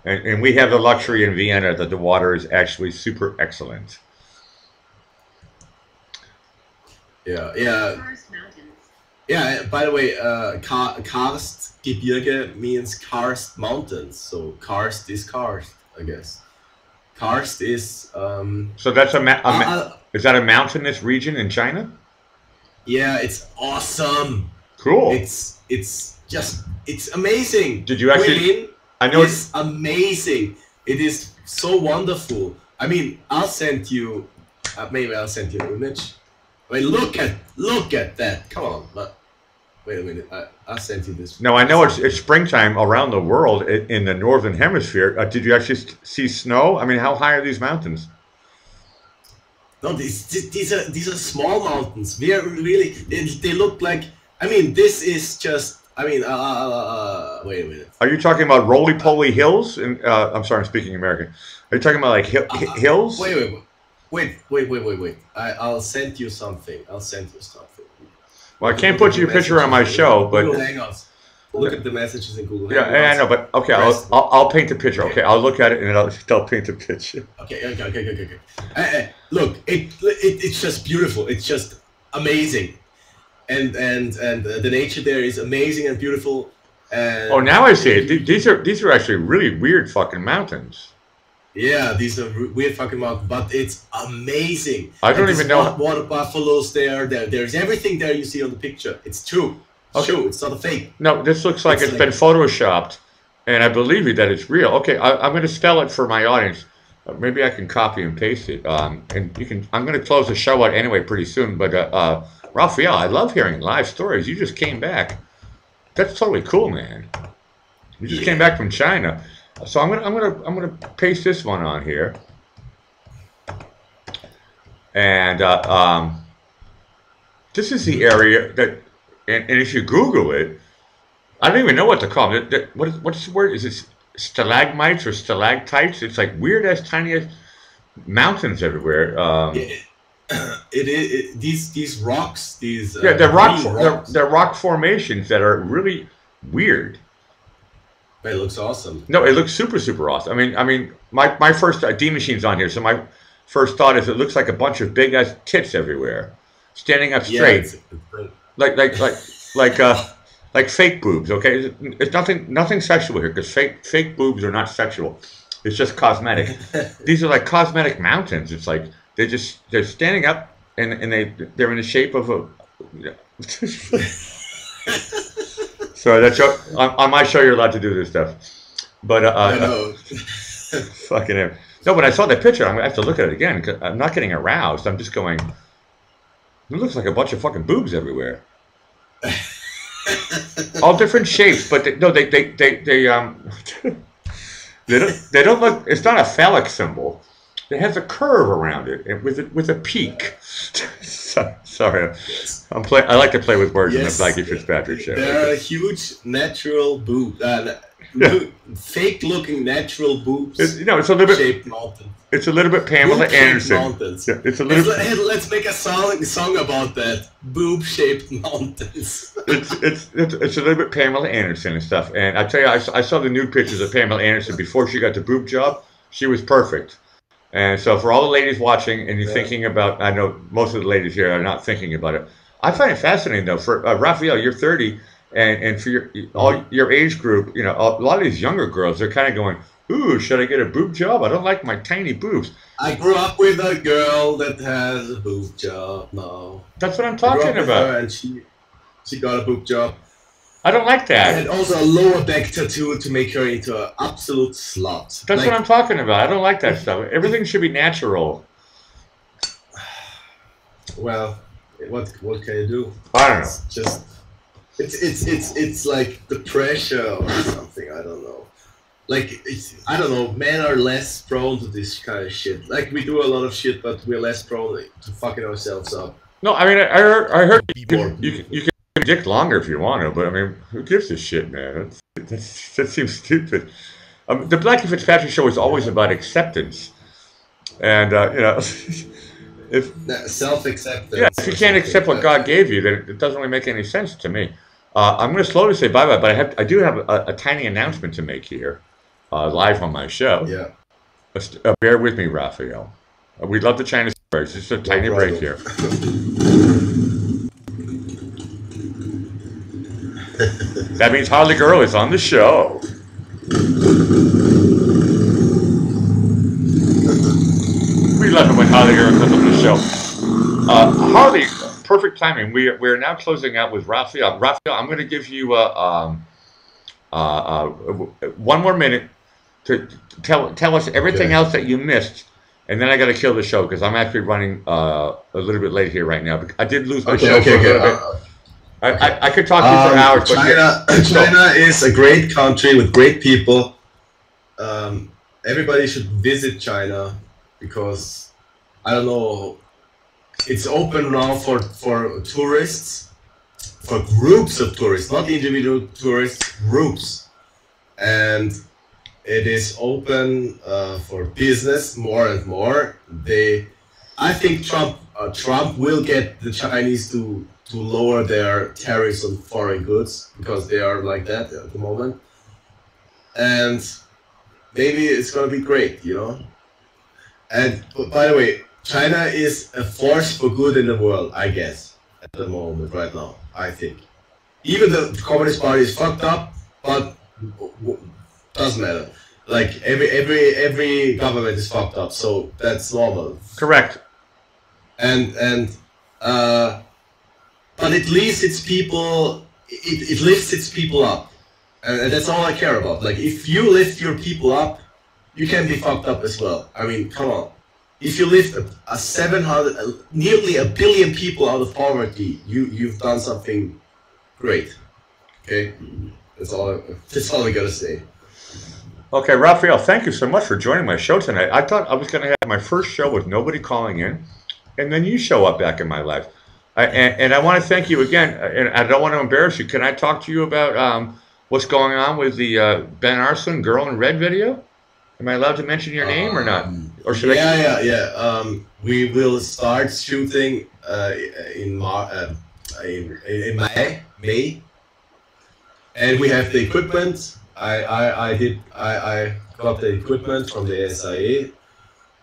and we have the luxury in Vienna that the water is actually super excellent. yeah, yeah. Yeah, by the way, Karstgebirge means karst mountains. So karst is karst, I guess. Karst is So that's uh, is that a mountainous region in China? yeah, it's awesome. Cool. It's amazing. Did you actually? Guilin I know it's. is amazing. It is so wonderful. I mean, I'll send you maybe I'll send you an image. Wait, look at that. Come on, wait a minute. I'll send you this. No, I I'll know send you it's this. springtime around the world in the northern hemisphere. Did you actually see snow? I mean, how high are these mountains? No, these are small mountains. We are really they look like. I mean, this is just. I mean, wait a minute. Are you talking about roly Uh, poly hills? And I'm sorry, I'm speaking American. Are you talking about like hills? wait, wait. I'll send you something. I'll send you something. Well, I can't Look at put the your picture on my messages in show, Google but Hangouts. Look at the messages in Google yeah, I Hangouts. know. But okay, Press. I'll paint the picture. Okay. Okay, I'll look at it and then I'll paint the picture. Okay. Look, it's just beautiful. It's just amazing, and the nature there is amazing and beautiful. Oh, And now I see it. you, These are actually really weird fucking mountains. yeah, these are weird fucking mountains, but it's amazing. I And don't there's even know. water buffaloes there. There's everything there you see on the picture. It's true. It's Okay, true. It's not a fake. no, this looks like It's it's been like photoshopped, and I believe you that it's real. Okay, I'm going to spell it for my audience. Maybe I can copy and paste it. And you can. I'm going to close the show out anyway pretty soon. But Raphael, I love hearing live stories. You just came back. That's totally cool, man. You just came back yeah, from China. So I'm gonna paste this one on here, and this is the hmm area that, and if you Google it, I don't even know what to call it. What's the word? Is it stalagmites or stalactites? It's like weird as tiny as mountains everywhere. it, it is these rocks, these Yeah, green rocks. they're rock formations that are really weird. It looks awesome. No, it looks super awesome. I mean, my first D machine's on here, so my first thought is it looks like a bunch of big ass tits everywhere, standing up Yeah, straight, it's great. like like like like like fake boobs. Okay, it's nothing sexual here because fake boobs are not sexual. It's just cosmetic. These are like cosmetic mountains. It's like they're standing up and they're in the shape of a. So that's on my show. You're allowed to do this stuff, but I know. fucking hell. No, but I saw that picture. I'm gonna have to look at it again. 'Cause I'm not getting aroused. I'm just going. It looks like a bunch of fucking boobs everywhere. All different shapes, but they they don't look. It's not a phallic symbol. It has a curve around it and with a peak. Sorry, I like to play with words in the Blackie Fitzpatrick show. There are huge natural boobs, fake-looking natural boobs. It's a little bit shaped mountains. It's a little bit Pamela Anderson. Mountains. Yeah, it's a little. Let's make a song about that. Boob-shaped mountains. It's a little bit Pamela Anderson and stuff. And I tell you, I saw the nude pictures of Pamela Anderson before she got the boob job. She was perfect. And so for all the ladies watching and you're thinking about, I know most of the ladies here are not thinking about it. I find it fascinating though. For Raphael, you're 30, and for your age group, a lot of these younger girls, they're kind of going, ooh, should I get a boob job? I don't like my tiny boobs. I grew up with a girl that has a boob job now. That's what I'm talking about. Her and she got a boob job. I don't like that. And also a lower back tattoo to make her into an absolute slut. That's what I'm talking about. I don't like that stuff. Everything should be natural. Well, what can you do? I don't know. It's like the pressure or something. I don't know. I don't know. Men are less prone to this kind of shit. Like we do a lot of shit, but we're less prone to fucking ourselves up. No, I mean I heard you can dick longer if you want to, but I mean, who gives a shit, man? That seems stupid. The Blackie Fitzpatrick show is always about acceptance, and if self-acceptance. Yeah, if you can't accept what God gave you, then it doesn't really make any sense to me. I'm going to slowly say bye-bye, but I do have a tiny announcement to make here, live on my show. Yeah. Bear with me, Raphael. We love the China stories. Just a tiny break here. That means Harley Girl is on the show. We love it when Harley Girl comes on the show. Harley, perfect timing. We're now closing out with Raphael. Raphael, I'm going to give you 1 more minute to tell us everything else that you missed, and then I got to kill the show because I'm actually running a little bit late here right now. I did lose my show for a little bit. I could talk to you for hours. But China is a great country with great people. Everybody should visit China because, I don't know, it's open now for tourists, for groups of tourists, not individual tourists, groups. And it is open for business more and more. I think Trump will get the Chinese to lower their tariffs on foreign goods because they are like that at the moment, and maybe it's gonna be great, And by the way, China is a force for good in the world, I guess, at the moment right now. I think even the Communist Party is fucked up, but doesn't matter. Like every government is fucked up, so that's normal. Correct. But it leaves its people. It lifts its people up, and that's all I care about. Like if you lift your people up, you can be fucked up as well. I mean, come on. If you lift nearly a billion people out of poverty, you've done something great. Okay, that's all I gotta say. Okay, Raphael, thank you so much for joining my show tonight. I thought I was going to have my first show with nobody calling in, and then you show up back in my life. And I want to thank you again, and I don't want to embarrass you. Can I talk to you about what's going on with the Ben Arslan Girl in Red video? Am I allowed to mention your name or not? Or should I? Yeah. We will start shooting in May, and we have the equipment. I got the equipment from the SIA.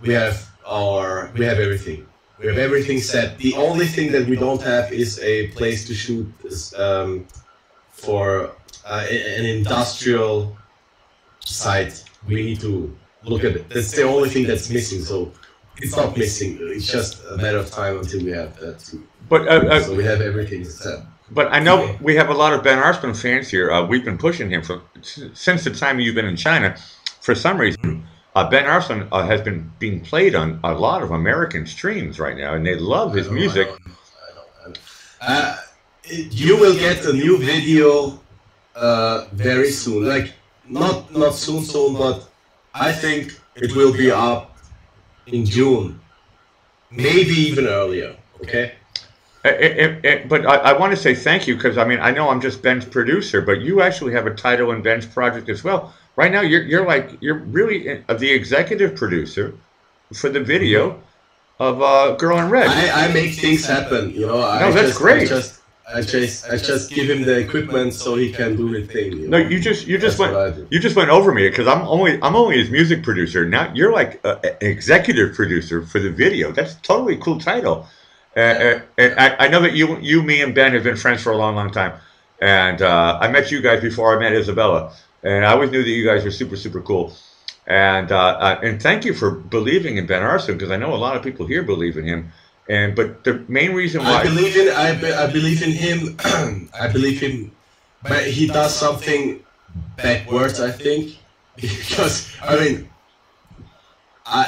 We have everything. We have everything set. The only thing that we don't have is a place to shoot for an industrial site. We need to look at it. That's the only thing that's missing. So it's not missing. It's just a matter of time until we have that too. But So we have everything set. but I know we have a lot of Ben Arsman fans here. We've been pushing him for since the time you've been in China. For some reason, Ben Arsman has been being played on a lot of American streams right now, and they love his music. You will get a new video very soon. Like not soon, but I think it will be up in June, maybe even earlier. Okay. But I want to say thank you because I mean I know I'm just Ben's producer, but you actually have a title in Ben's project as well. Right now, you're really the executive producer for the video of Girl in Red. I make things happen, you know. No, that's great. I just give him the equipment so he can do his thing. You No, know? you just went over me because I'm only his music producer. Now you're like an executive producer for the video. That's totally a cool title. And I know that you, me, and Ben have been friends for a long, long time. And I met you guys before I met Isabella. And I always knew that you guys were super, super cool. And thank you for believing in Ben Arsman because I know a lot of people here believe in him. But the main reason why I believe in him. I believe him, but he does something backwards. I think because I mean.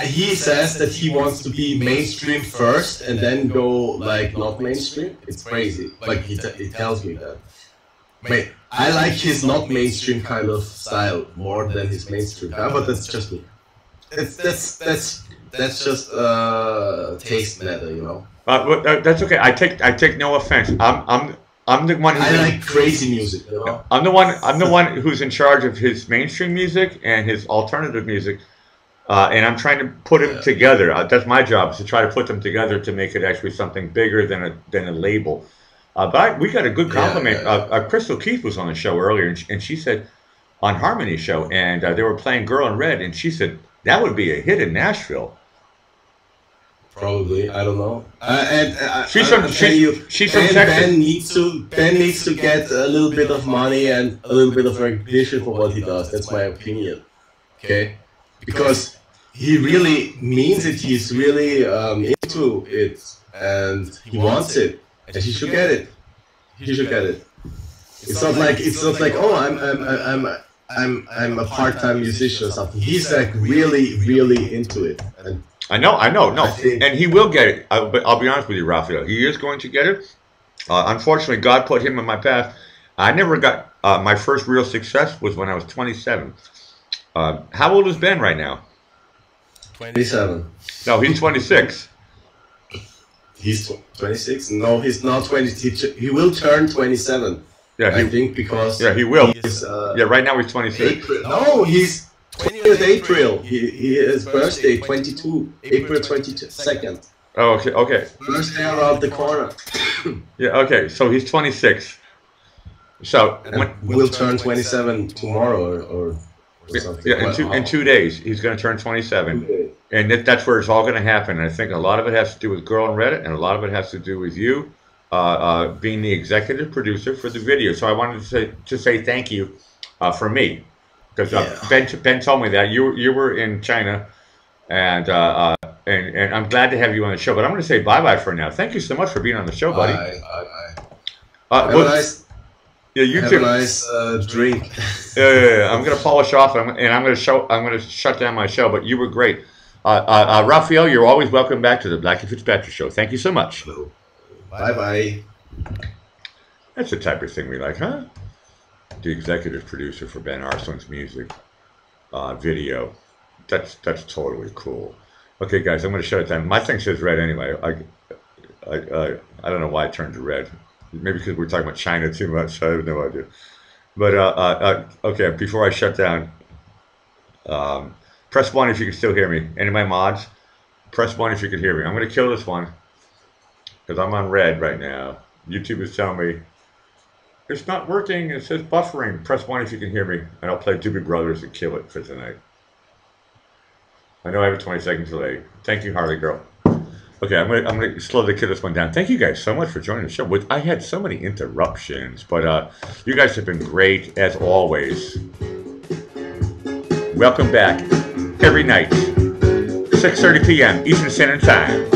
He says that he wants to be mainstream first and then go like not mainstream. It's crazy. Like he tells me that. Wait, I like his not mainstream kind of style more than his mainstream kind, but that's just me. That's just taste matter, you know. That's okay. I take no offense. I'm the one. I like crazy music, you know. I'm the one who's in charge of his mainstream music and his alternative music. And I'm trying to put them together. That's my job, is to try to put them together to make it actually something bigger than a label. But we got a good compliment. Crystal Keith was on the show earlier, and she said, on Harmony's show, and they were playing Girl in Red, and she said, that would be a hit in Nashville. Probably, I don't know. She's from Texas. Ben needs to get a little bit of money and a little bit of recognition for what he does. That's my opinion. Okay? Because he really means it, he's really into it, and he wants it, and he should get it. He should get it. It's not like oh I'm a part-time musician or something. He's like really into it. And I know, no, and he will get it. But I'll be honest with you, Raphael, he is going to get it. Unfortunately, God put him in my path. I never got my first real success was when I was 27. How old is Ben right now? 27. No, he's 26. He's 26? No, he's not 20. He will turn 27. Yeah, I think because he will. He's, right now he's 26. No, he's 20th April. His birthday 22 April 22nd. Oh, okay. First day around the corner. Yeah, okay. So he's 26. So we'll turn 27 tomorrow or something. Yeah, in 2 days he's going to turn 27, and that's where it's all going to happen. And I think a lot of it has to do with Girl in Red, and a lot of it has to do with you being the executive producer for the video. So I wanted to say thank you for me, because Ben told me that you were in China, and I'm glad to have you on the show. But I'm going to say bye for now. Thank you so much for being on the show, buddy. Yeah, you have too. A nice drink. Yeah. I'm gonna polish off, and I'm gonna shut down my show. But you were great, Raphael. You're always welcome back to the Blackie Fitzpatrick show. Thank you so much. Bye. That's the type of thing we like, huh? The executive producer for Ben Arsman's music video. That's totally cool. Okay, guys, I'm gonna shut it down. My thing says red anyway. I don't know why it turned to red. Maybe because we're talking about China too much. I have no idea. But okay, before I shut down, press 1 if you can still hear me. Any of my mods, press 1 if you can hear me. I'm going to kill this one because I'm on red right now. YouTube is telling me it's not working. It says buffering. Press 1 if you can hear me, and I'll play Doobie Brothers and kill it for tonight. I know I have a 20-second delay. Thank you, Harley Girl. Okay, I'm gonna slowly kill this one down. Thank you guys so much for joining the show. I had so many interruptions, but you guys have been great as always. Welcome back every night, 6:30 p.m. Eastern Standard Time.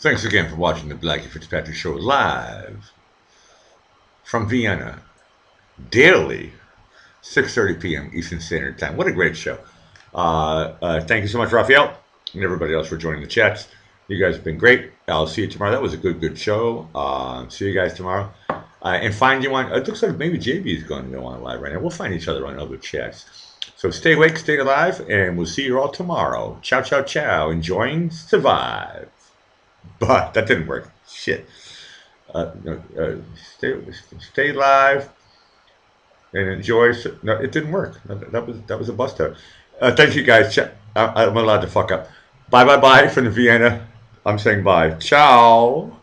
Thanks again for watching the Blackie Fitzpatrick Show live from Vienna, daily, 6:30 p.m. Eastern Standard Time. What a great show. Thank you so much, Raphael, and everybody else for joining the chats. You guys have been great. I'll see you tomorrow. That was a good show. See you guys tomorrow. And find you on, it looks like maybe JB is going to go on live right now. We'll find each other on other chats. So stay awake, stay alive, and we'll see you all tomorrow. Ciao, ciao, ciao. Enjoying Survive. But that didn't work. Shit. Stay live and enjoy. No, it didn't work. That was a bust out. Thank you guys. I'm allowed to fuck up. Bye from the Vienna. I'm saying bye. Ciao.